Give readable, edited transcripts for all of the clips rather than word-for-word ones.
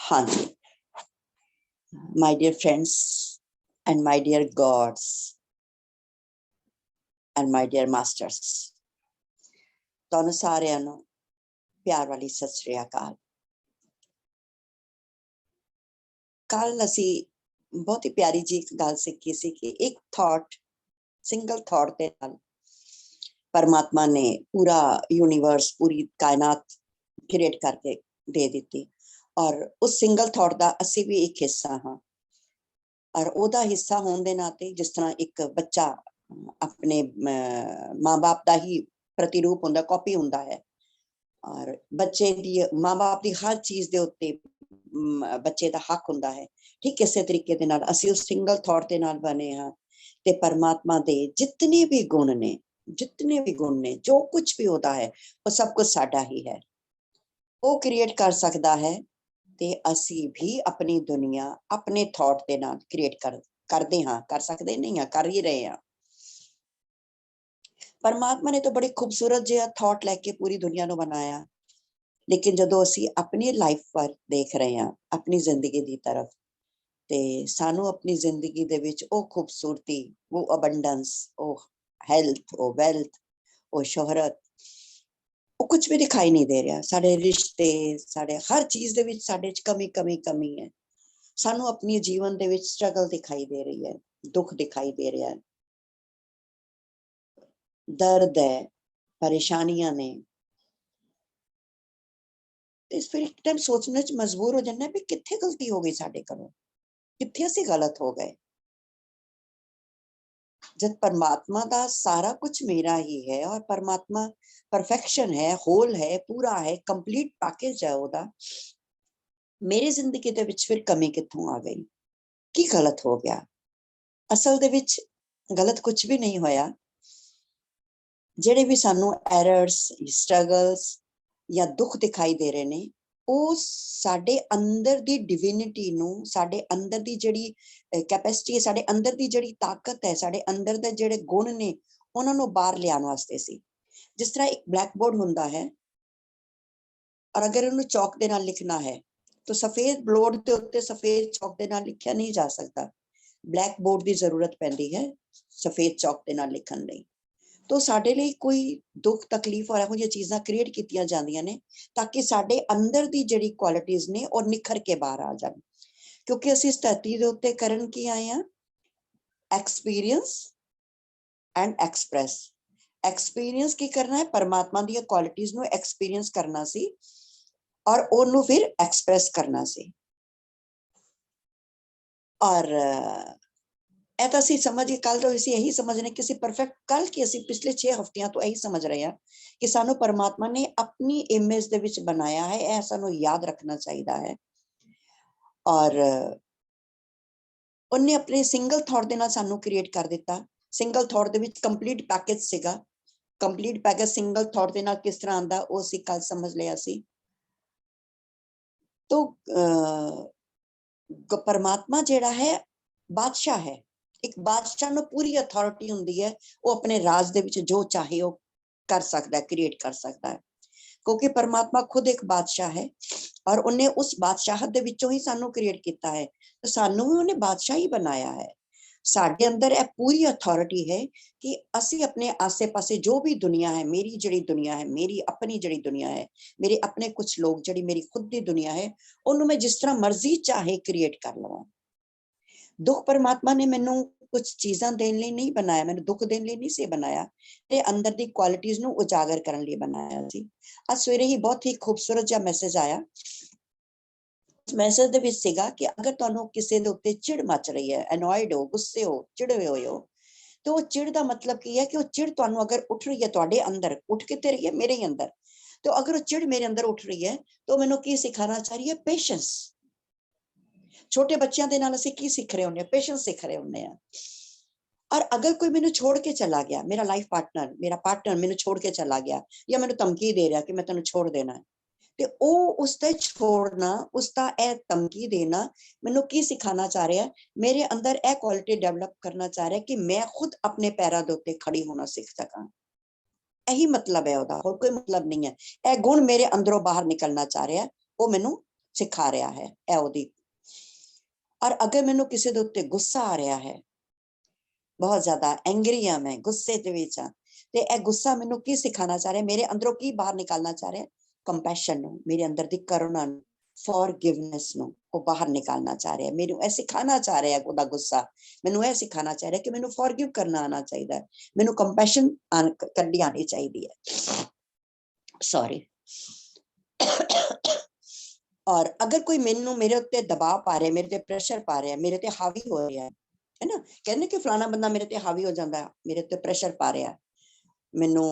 हाँ जी, my dear friends and my dear gods and my dear masters, ਤੁਹਾਨੂੰ ਸਾਰਿਆਂ ਨੂੰ ਪਿਆਰ ਵਾਲੀ ਸਤਿ ਸ੍ਰੀ ਅਕਾਲ। ਕੱਲ ਅਸੀਂ ਬਹੁਤ ਹੀ ਪਿਆਰੀ ਜੀ ਇੱਕ ਗੱਲ ਸਿੱਖੀ ਸੀ ਕਿ ਇੱਕ ਥਾਟ, ਸਿੰਗਲ ਥਾਟ ਦੇ ਨਾਲ परमात्मा ने पूरा यूनिवर्स, पूरी कायनात क्रिएट करके दे दी और उस सिंगल थॉट का असी भी एक हिस्सा हाँ और ओदा हिस्सा होने के नाते जिस तरह एक बच्चा अपने माँ बाप का ही प्रतिरूप होंदा, कॉपी होंदा है और बच्चे दी माँ बाप की हर चीज के उत्ते बच्चे का हक होंदा है। ठीक इस तरीके दे नाल असी उस सिंगल थॉट के नाल बने हाँ ते परमात्मा दे जितने भी गुण ने, जितने भी गुण ने, जो कुछ भी होता है वो सब कुछ साडा ही है, वो क्रिएट कर सकता है ते असी भी अपनी दुनिया अपने थॉट के नाल क्रिएट करते हाँ, कर सकते नहीं हाँ, कर ही रहे हाँ। परमात्मा ने तो बड़ी खूबसूरत जिहा थॉट लैके पूरी दुनिया को बनाया, लेकिन जदों असी अपनी लाइफ पर देख रहे हैं, अपनी जिंदगी की तरफ, ते सानू अपनी जिंदगी दे विच ओ खूबसूरती, वो अबंडेंस, ओ हेल्थ, ओ वेल्थ, ओ शोहरत, वो कुछ भी दिखाई नहीं दे रहा। साडे रिश्ते, साडे हर चीज दे विच साडे च कमी कमी कमी है। सानू अपनी जीवन दे विच स्ट्रगल दिखाई दे रही है, दुख दिखाई दे रहा है, दर्द है, परेशानियां ने। फिर एक टाइम सोचने च मजबूर हो जाना भी कित्थे गलती हो गई साडे कोलों, कित्थे असीं गलत हो गए। जब परमात्मा का सारा कुछ मेरा ही है और परमात्मा परफेक्शन है, होल है, पूरा है, कंप्लीट पैकेज है ओदा, मेरी जिंदगी दे विच फिर कमी कित्थों आ गई, की गलत हो गया? असल दे विच गलत कुछ भी नहीं होया। जेड़े भी सानू एरर्स, स्ट्रगल्स या दुख दिखाई दे रहे ने, ਉਹ ਸਾਡੇ ਅੰਦਰ ਦੀ ਡਿਵਿਨਿਟੀ ਨੂੰ, ਸਾਡੇ ਅੰਦਰ ਦੀ ਜਿਹੜੀ ਕੈਪੈਸਿਟੀ ਹੈ, ਸਾਡੇ ਅੰਦਰ ਦੀ ਜਿਹੜੀ ਤਾਕਤ ਹੈ, ਸਾਡੇ ਅੰਦਰ ਦੇ ਜਿਹੜੇ ਗੁਣ ਨੇ, ਉਹਨਾਂ ਨੂੰ ਬਾਹਰ ਲਿਆਉਣ ਵਾਸਤੇ ਸੀ। ਜਿਸ ਤਰ੍ਹਾਂ ਇੱਕ ਬਲੈਕ ਬੋਰਡ ਹੁੰਦਾ ਹੈ और अगर ਉਹਨੂੰ ਚੌਕ ਦੇ ਨਾਲ ਲਿਖਣਾ ਹੈ तो सफेद बोर्ड ਦੇ ਉੱਤੇ सफेद ਚੌਕ ਦੇ ਨਾਲ ਲਿਖਿਆ ਨਹੀਂ ਜਾ ਸਕਦਾ। ਬਲੈਕ ਬੋਰਡ ਦੀ ਜ਼ਰੂਰਤ ਪੈਂਦੀ ਹੈ सफेद ਚੌਕ ਦੇ ਨਾਲ ਲਿਖਣ ਲਈ। तो साडे लिए कोई दुख तकलीफ और इहो चीज़ां क्रिएट कीतियां जांदियां ने ताकि साडे अंदर दी जिहड़ी क्वालिटीज ने और निखर के बाहर आ जान, क्योंकि असीं इस धरती दे उत्ते करन की आए हैं, एक्सपीरियंस एंड एक्सप्रैस। एक्सपीरियंस की करना है, परमात्मा दी क्वालिटीज नूं एक्सपीरियंस करना सी और ओनू फिर एक्सप्रैस करना सी। और ऐसा असीं समझ कल तो असीं यही समझ रहे कि असीं परफेक्ट, कल की असीं पिछले 6 हफ्तियां तो यही समझ रहे हैं कि सानू परमात्मा ने अपनी इमेज दे विच बनाया है, ऐ सानू याद रखना चाहिए है। और उन्हें अपने सिंगल थॉट दे नाल सानू क्रिएट कर दिता। Single thought they which complete package सीगा। Complete package single thought they नाल किस तरह आंदा वो असीं कल समझ लिया सी। तो परमात्मा जिहड़ा है बादशाह है। एक बादशाह नूं पूरी अथॉरिटी हुंदी है, वो अपने राज दे विच जो चाहे वो कर सकता है, क्रिएट कर सकता है, क्योंकि परमात्मा खुद एक बादशाह है और उन्हें उस बादशाहत दे विचों ही सानू क्रिएट किया है। तो सानू भी उन्हें बादशाह ही बनाया है। साडे अंदर यह पूरी अथॉरिटी है कि असी अपने आसे पासे जो भी दुनिया है, मेरी जड़ी दुनिया है, मेरी अपनी जड़ी दुनिया है, मेरे अपने कुछ लोग, जड़ी मेरी खुद की दुनिया है, उन्होंने मैं जिस तरह मर्जी चाहे क्रिएट कर लवां। दुख परमात्मा ने मैनू कुछ चीज़ां देने लिए नहीं बनाया, मैंने दुख देने लिए नहीं से बनाया, ते अंदर दी क्वालिटीज नू उजागर करने लिए बनाया सी। आज सवेरे ही बहुत ही खूबसूरत जिहा मैसेज आया। मैसेज दे विच सीगा कि अगर तुहानू किसी दे उत्ते चिड़ मच रही है, एनॉयड हो, गुस्से हो, चिड़े होए हो, तो वो चिड़ दा मतलब की है कि वो चिड़ तुहानू अगर उठ रही है तुहाडे अंदर, उठ कित्थे रही है? मेरे ही अंदर। तो अगर वो चिड़ मेरे अंदर उठ रही है तो मैनू की सिखाना चाह रही है? पेशेंस। छोटे बच्चों के नाल असीं की सीख रहे होंगे? पेशेंस सीख रहे होंगे हैं। और अगर कोई मैनू छोड़ के चला गया, मेरा लाइफ पार्टनर, मेरा पार्टनर मैनू छोड़ के चला गया या मैनू धमकी दे रहा कि मैं तेनू छोड़ देना है, ते ओ उसते छोड़ना, उसका ए धमकी देना मैनू की सिखाना चाह रहा है? मेरे अंदर ए क्वालिटी डेवलप करना चाह रहा है कि मैं खुद अपने पैरों के उत्ते खड़ी होना सीख सकां। यही मतलब है ओहदा, होर कोई मतलब नहीं है। ए गुण मेरे अंदरों बाहर निकलना चाह रहा है, वो मैनू ਸਿਖਾ ਰਿਹਾ ਹੈ ਇਹ ਉਹਦੀ। ਔਰ ਅਗਰ ਮੈਨੂੰ ਕਿਸੇ ਦੇ ਉੱਤੇ ਗੁੱਸਾ ਆ ਰਿਹਾ ਹੈ, ਬਹੁਤ ਜ਼ਿਆਦਾ ਐਂਗਰੀ ਆ, ਮੈਂ ਗੁੱਸੇ ਦੇ ਵਿੱਚ ਆ, ਤੇ ਇਹ ਗੁੱਸਾ ਮੈਨੂੰ ਕੀ ਸਿਖਾਣਾ ਚਾਹ ਰਿਹਾ, ਮੇਰੇ ਅੰਦਰੋਂ ਕੀ ਬਾਹਰ ਨਿਕਾਲਣਾ ਚਾਹ ਰਿਹਾ, ਕੰਪੈਸ਼ਨ ਨੂੰ, ਮੇਰੇ ਅੰਦਰ ਦੀ ਕਰੁਣਾ ਨੂੰ, ਫॉरगिवनेस ਨੂੰ ਉਹ ਬਾਹਰ ਨਿਕਾਲਣਾ ਚਾਹ ਰਿਹਾ। ਮੈਨੂੰ ਇਹ ਸਿਖਾਣਾ ਚਾਹ ਰਿਹਾ, ਉਹਦਾ ਗੁੱਸਾ ਮੈਨੂੰ ਇਹ ਸਿਖਾਣਾ ਚਾਹ ਰਿਹਾ ਕਿ ਮੈਨੂੰ ਫॉरगिव ਕਰਨਾ ਆਣਾ ਚਾਹੀਦਾ ਹੈ, ਮੈਨੂੰ ਕੰਪੈਸ਼ਨ ਕਰਨੀ ਆਣੀ ਚਾਹੀਦੀ ਹੈ। ਸੌਰੀ। ਔਰ ਅਗਰ ਕੋਈ ਮੈਨੂੰ ਮੇਰੇ ਉੱਤੇ ਦਬਾਅ ਪਾ ਰਿਹਾ, ਮੇਰੇ ਤੇ ਪ੍ਰੈਸ਼ਰ ਪਾ ਰਿਹਾ, ਮੇਰੇ ਤੇ ਹਾਵੀ ਹੋ ਰਿਹਾ ਹੈ ਨਾ, ਕਹਿੰਦੇ ਕਿ ਫਲਾਣਾ ਬੰਦਾ ਮੇਰੇ ਤੇ ਹਾਵੀ ਹੋ ਜਾਂਦਾ, ਮੇਰੇ ਤੇ ਪ੍ਰੈਸ਼ਰ ਪਾ ਰਿਹਾ, ਮੈਨੂੰ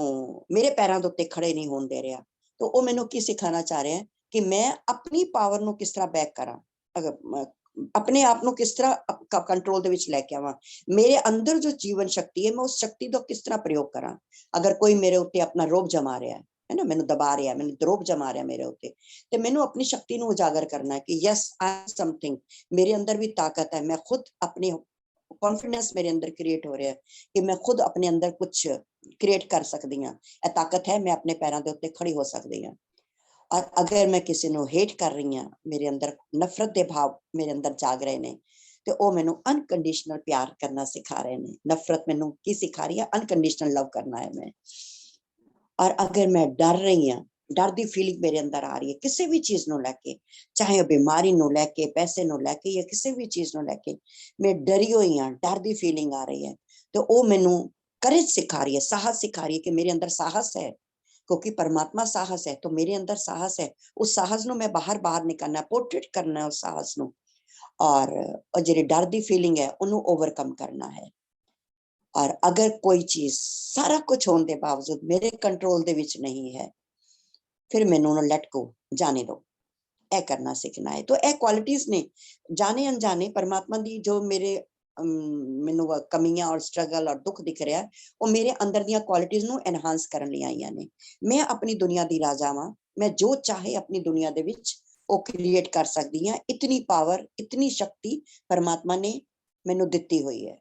ਮੇਰੇ ਪੈਰਾਂ ਦੇ ਉੱਤੇ ਖੜੇ ਨਹੀਂ ਹੋਣ ਦੇ ਰਿਹਾ, ਤਾਂ ਉਹ ਮੈਨੂੰ ਕੀ ਸਿਖਾਣਾ ਚਾਹ ਰਿਹਾ ਕਿ ਮੈਂ ਆਪਣੀ ਪਾਵਰ ਨੂੰ ਕਿਸ ਤਰ੍ਹਾਂ ਬੈਕ ਕਰਾਂ, ਅਗਰ ਆਪਣੇ ਆਪ ਨੂੰ ਕਿਸ ਤਰ੍ਹਾਂ ਕੰਟਰੋਲ ਦੇ ਵਿੱਚ ਲੈ ਕੇ ਆਵਾਂ, ਮੇਰੇ ਅੰਦਰ ਜੋ ਜੀਵਨ ਸ਼ਕਤੀ ਹੈ ਮੈਂ ਉਸ ਸ਼ਕਤੀ ਦਾ ਕਿਸ ਤਰ੍ਹਾਂ ਪ੍ਰਯੋਗ ਕਰਾਂ। ਅਗਰ ਕੋਈ ਮੇਰੇ ਉੱਤੇ ਆਪਣਾ ਰੋਬ ਜਮਾ ਰਿਹਾ ਹੈ ਨਾ, ਮੈਨੂੰ ਦਬਾ ਰਿਹਾ, ਮੈਨੂੰ ਰੋਬ ਜਮਾ ਰਿਹਾ ਮੇਰੇ ਉੱਤੇ, ਤੇ ਮੈਨੂੰ ਆਪਣੀ ਸ਼ਕਤੀ ਨੂੰ ਉਜਾਗਰ ਕਰਨਾ ਹੈ ਕਿ ਯਸ ਆਈ ਸਮਥਿੰਗ, ਮੇਰੇ ਅੰਦਰ ਵੀ ਤਾਕਤ ਹੈ, ਮੈਂ ਖੁਦ ਆਪਣੀ कॉन्फिडेंस मेरे अंदर क्रिएट हो रहा है कि मैं खुद अपने अंदर कुछ क्रिएट कर सकती हाँ, यह ताकत है, मैं अपने पैरों के उत्ते खड़ी हो सकती हाँ। और अगर मैं किसी को हेट कर रही हाँ, मेरे अंदर नफरत के भाव मेरे अंदर जाग रहे हैं, तो वो मैनू अनकंडीशनल प्यार करना सिखा रहे हैं। नफरत मैनू की सिखा रही है, अनकंडीशनल लव करना है मैं। और अगर मैं डर रही हाँ, डर की फीलिंग मेरे अंदर आ रही है किसी भी चीज को लैके, चाहे बीमारी को लैके, पैसे को लैके या किसी भी चीज को लैके मैं डरी हुई हाँ, डर की फीलिंग आ रही है, तो वो मैनू करेज सिखा रही है, साहस सिखा रही है कि मेरे अंदर साहस है, क्योंकि परमात्मा साहस है, तो मेरे अंदर साहस है, उस साहस को मैं बाहर बाहर निकालना, पोर्ट्रेट करना है उस साहस को, और जी डर की फीलिंग है उन्होंने ओवरकम करना है। और अगर कोई चीज सारा कुछ होने के बावजूद मेरे कंट्रोल दे विच नहीं है, फिर मैनू लैट गो, जाने दो, ए करना सीखना है। तो ए क्वालिटीज ने जाने अनजाने परमात्मा दी जो मेरे मैनू कमियां और स्ट्रगल और दुख दिख रहा है, वो मेरे अंदर दी क्वालिटीज नू एनहांस करन लई आईयां ने। मैं अपनी दुनिया दी राजा वां, मैं जो चाहे अपनी दुनिया दे विच वो क्रिएट कर सकदी हां। इतनी पावर, इतनी शक्ति परमात्मा ने मैनू दित्ती हुई है।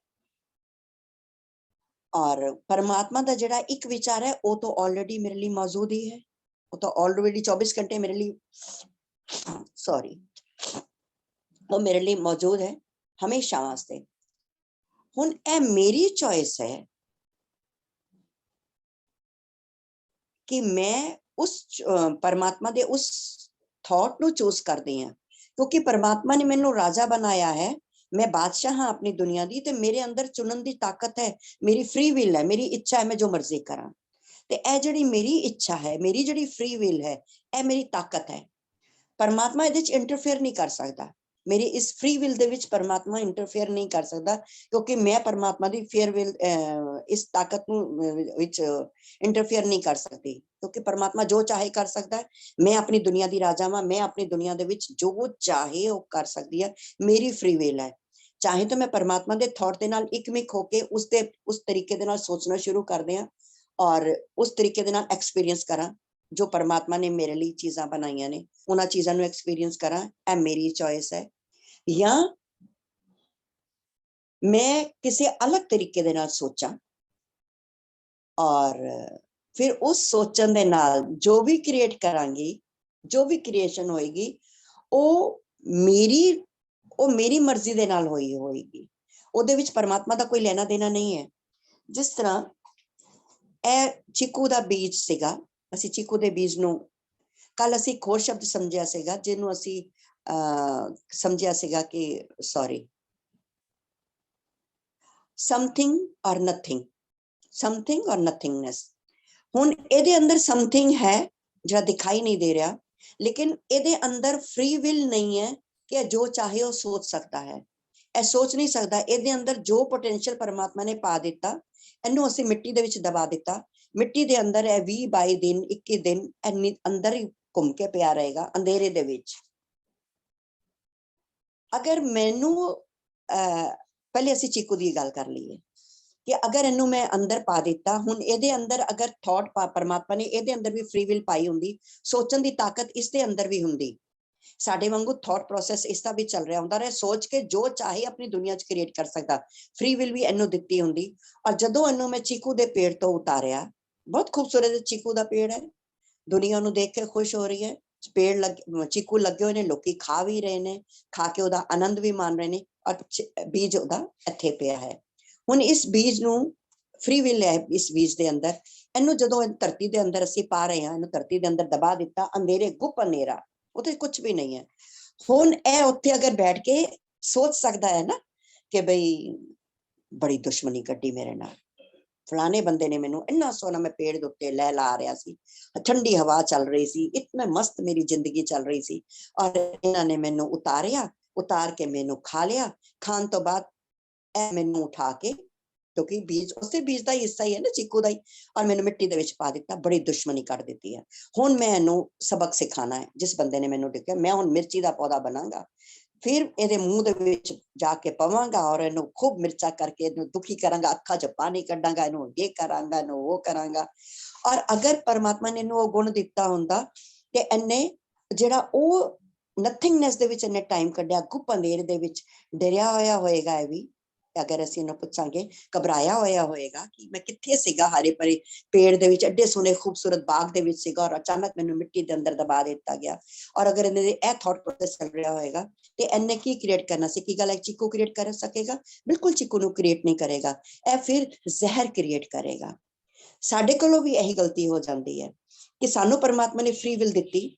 और परमात्मा का जिहड़ा एक विचार है वो तो ऑलरेडी मेरे लिए मौजूद ही है, वो तो ऑलरेडी 24 घंटे मेरे लिए सॉरी वो मेरे लिए मौजूद है हमेशा वास्ते। हुण ए मेरी चॉइस है कि मैं उस परमात्मा दे उस थॉट नू चूज करदी हां, क्योंकि परमात्मा ने मैनू राजा बनाया है, मैं बादशाह हाँ अपनी दुनिया दी, ते मेरे अंदर चुनन दी ताकत है, मेरी फ्री विल है, मेरी इच्छा है, मैं जो मर्जी करा। ते ए जिहड़ी मेरी इच्छा है, मेरी जिहड़ी फ्री विल है, ए मेरी ताकत है। परमात्मा इहदे च इंटरफेयर नहीं कर सकता, मेरी इस फ्री विल दे विच परमात्मा इंटरफेयर नहीं कर सकता, क्योंकि मैं परमात्मा दी फेयर विल इस ताकत नू विच इंटरफेयर नहीं कर सकती, क्योंकि परमात्मा जो चाहे कर सकता है। मैं अपनी दुनिया दी राजा वां, मैं अपनी दुनिया दे विच जो चाहे वो कर सकती है, मेरी फ्री विल है। चाहे तो मैं परमात्मा दे थॉट दे नाल इकमिक होके उस तरीके दे नाल सोचना शुरू कर दियां और उस तरीके दे नाल एक्सपीरियंस करा जो परमात्मा ने मेरे लिए चीज़ां बनाईयां ने, उन्हां चीज़ां नूं एक्सपीरियंस करा। ए मेरी चॉइस है। या मैं किसी अलग तरीके दे नाल सोचा और फिर उस सोचन दे नाल जो भी क्रिएट करांगी, जो भी क्रिएशन होएगी, वो मेरी मर्जी दे नाल होएगी, ਉਹਦੇ ਵਿੱਚ परमात्मा ਦਾ कोई लेना देना नहीं है। जिस तरह ਇਹ ਚੀਕੂ ਦਾ ਬੀਜ ਸੀਗਾ, ਅਸੀਂ ਚੀਕੂ ਦੇ ਬੀਜ ਨੂੰ ਕੱਲ ਅਸੀਂ ਇੱਕ ਹੋਰ ਸ਼ਬਦ ਸਮਝਿਆ ਸੀਗਾ, ਜਿਹਨੂੰ ਅਸੀਂ ਸਮਝਿਆ ਸੀਗਾ ਕਿ ਸੌਰੀ ਸਮਥਿੰਗ ਔਰ ਨਥਿੰਗ, ਸਮਥਿੰਗ ਔਰ ਨਥਿੰਗਨੈਸ। ਹੁਣ ਇਹਦੇ ਅੰਦਰ ਸਮਥਿੰਗ ਹੈ ਜਿਹੜਾ ਦਿਖਾਈ ਨਹੀਂ ਦੇ ਰਿਹਾ, लेकिन ਇਹਦੇ ਅੰਦਰ फ्री विल नहीं है कि जो चाहे वो सोच सकता है, ਇਹ सोच नहीं सकता। ਇਹਦੇ ਅੰਦਰ जो पोटेंशियल परमात्मा ने पा दिता, ਇਹਨੂੰ ਅਸੀਂ ਮਿੱਟੀ ਦੇ ਵਿੱਚ ਦਬਾ ਦਿੱਤਾ। ਮਿੱਟੀ ਦੇ ਅੰਦਰ ਇਹ 20-22 ਦਿਨ 21 ਦਿਨ ਅੰਦਰ ਹੀ ਘੁੰਮ ਕੇ ਪਿਆ ਰਹੇਗਾ ਅੰਧੇਰੇ ਦੇ ਵਿੱਚ। ਅਗਰ ਮੈਨੂੰ ਪਹਿਲੇ ਅਸੀਂ ਚੀਕੂ ਦੀ ਗੱਲ ਕਰ ਲਈਏ ਕਿ ਅਗਰ ਇਹਨੂੰ ਮੈਂ ਅੰਦਰ ਪਾ ਦਿੱਤਾ, ਹੁਣ ਇਹਦੇ ਅੰਦਰ ਅਗਰ ਥॉट परमात्मा ने ਇਹਦੇ ਅੰਦਰ ਵੀ फ्री विल ਪਾਈ ਹੁੰਦੀ, ਸੋਚਣ ਦੀ ਤਾਕਤ ਇਸ ਦੇ ਅੰਦਰ ਵੀ ਹੁੰਦੀ। ਸਾਡੇ ਵਾਂਗੂ ਥॉट ਪ੍ਰੋਸੈਸ ਇਸ ਦਾ ਵੀ ਚੱਲ ਰਿਹਾ ਹੁੰਦਾ, ਸੋਚ ਕੇ ਜੋ ਚਾਹੇ ਆਪਣੀ ਦੁਨੀਆ 'ਚ ਕ੍ਰੀਏਟ ਕਰ ਸਕਦਾ। ਫ੍ਰੀ ਵਿਲ ਵੀ ਇਹਨੂੰ ਦਿੱਤੀ ਹੁੰਦੀ। ਔਰ ਜਦੋਂ ਇਹਨੂੰ ਮੈਂ ਚੀਕੂ ਦੇ ਪੇੜ ਤੋਂ ਉਤਾਰਿਆ, ਬਹੁਤ ਖੂਬਸੂਰਤ ਚੀਕੂ ਦਾ ਪੇੜ ਹੈ, ਦੁਨੀਆ ਨੂੰ ਦੇਖ ਕੇ ਖੁਸ਼ ਹੋ ਰਹੀ ਹੈ, पेड़ लगे, चीकू लगे हुए ने, लोकी खा भी रहे ने, खा के ਉਹਦਾ आनंद भी मान रहे ने, और बीज ਉਹਦਾ ਇੱਥੇ ਪਿਆ है। ਹੁਣ इस बीज ਨੂੰ फ्री विल है, इस बीज ਦੇ ਅੰਦਰ, ਇਹਨੂੰ ਜਦੋਂ ਧਰਤੀ ਦੇ ਅੰਦਰ ਅਸੀਂ ਪਾ ਰਹੇ ਹਾਂ, ਇਹਨੂੰ ਧਰਤੀ ਦੇ ਅੰਦਰ ਦਬਾ ਦਿੱਤਾ, ਅੰਧੇਰੇ ਗੁੱਪ ਹਨੇਰਾ, ਉੱਥੇ ਕੁਝ ਵੀ ਨਹੀਂ ਹੈ। ਹੁਣ ਇਹ ਉੱਥੇ ਅਗਰ ਬੈਠ ਕੇ ਸੋਚ ਸਕਦਾ ਹੈ ਨਾ ਕਿ ਬਈ ਬੜੀ ਦੁਸ਼ਮਣੀ ਕੱਢੀ ਮੇਰੇ ਨਾਲ, फलाने बंदे ने मैनू इन्ना सोहना, मैं पेड़ के उत्ते लह ला रहा सी, ठंडी हवा चल रही सी, इतना मस्त मेरी जिंदगी चल रही सी, और इन्होंने मैनू उतारिया, उतार के मैनू खा लिया। खान तो बाद मैनू उठा के, क्योंकि बीज उस बीज का हिस्सा ही है ना, चीकू का ही, और मैनू मिट्टी दे विच पा दिता, बड़ी दुश्मनी कर दी है। हुण मैं इहनू सबक सिखाना है, जिस बंदे ने मैनू दिखा, मैं हुण मिर्ची का पौधा बनांगा, फिर ਇਹਦੇ ਮੂੰਹ ਦੇ ਵਿੱਚ ਜਾ ਕੇ ਪਵਾਂਗਾ, ਔਰ ਇਹਨੂੰ खूब ਮਿਰਚਾ ਕਰਕੇ ਇਹਨੂੰ ਦੁਖੀ ਕਰਾਂਗਾ, ਅੱਖਾਂ 'ਚ ਪਾਣੀ ਕੱਢਾਂਗਾ, ਇਹਨੂੰ ਇਹ ਕਰਾਂਗਾ, ਇਹਨੂੰ ਉਹ ਕਰਾਂਗਾ। ਔਰ ਅਗਰ ਪਰਮਾਤਮਾ ਨੇ ਇਹਨੂੰ ਉਹ ਗੁਣ ਦਿੱਤਾ ਹੁੰਦਾ ਤੇ ਇਹਨੇ ਜਿਹੜਾ ਉਹ ਨਥਿੰਗਨੈਸ ਦੇ ਵਿੱਚ ਇਹਨੇ ਟਾਈਮ ਕੱਢਿਆ, ਗੁੱਪ ਅੰਧੇਰੇ ਦੇ ਵਿੱਚ ਡਰਿਆ ਹੋਇਆ ਹੋਏਗਾ ਇਹ ਵੀ, ਅਗਰ ਅਸੀਂ ਇਹਨੂੰ ਪੁੱਛਾਂਗੇ, ਘਬਰਾਇਆ ਹੋਇਆ ਹੋਏਗਾ ਕਿ ਮੈਂ ਕਿੱਥੇ ਸੀਗਾ, ਹਰੇ ਭਰੇ ਪੇੜ ਦੇ ਵਿੱਚ, ਐਡੇ ਸੋਹਣੇ ਖੂਬਸੂਰਤ ਬਾਗ ਦੇ ਵਿੱਚ ਸੀਗਾ, ਔਰ ਅਚਾਨਕ ਮੈਨੂੰ ਮਿੱਟੀ ਦੇ ਅੰਦਰ ਦਬਾ ਦਿੱਤਾ ਗਿਆ। ਔਰ ਅਗਰ ਇਹਦੇ ਇਹ ਥਾਟ ਪ੍ਰੋਸੈਸ ਚੱਲ ਰਿਹਾ ਹੋਏਗਾ ਤੇ ਇਹਨੇ ਕੀ ਕ੍ਰੀਏਟ ਕਰਨਾ ਸੀ? ਕੀ ਗੱਲ ਹੈ ਚੀਕੂ ਕ੍ਰੀਏਟ ਕਰ ਸਕੇਗਾ? ਬਿਲਕੁਲ ਚੀਕੂ ਨੂੰ ਕ੍ਰੀਏਟ ਨਹੀਂ ਕਰੇਗਾ, ਇਹ ਫਿਰ ਜ਼ਹਿਰ ਕ੍ਰੀਏਟ ਕਰੇਗਾ। ਸਾਡੇ ਕੋਲੋਂ ਵੀ ਇਹੀ ਗਲਤੀ ਹੋ ਜਾਂਦੀ ਹੈ ਕਿ ਸਾਨੂੰ ਪਰਮਾਤਮਾ ਨੇ ਫ੍ਰੀ ਵਿਲ ਦਿੱਤੀ,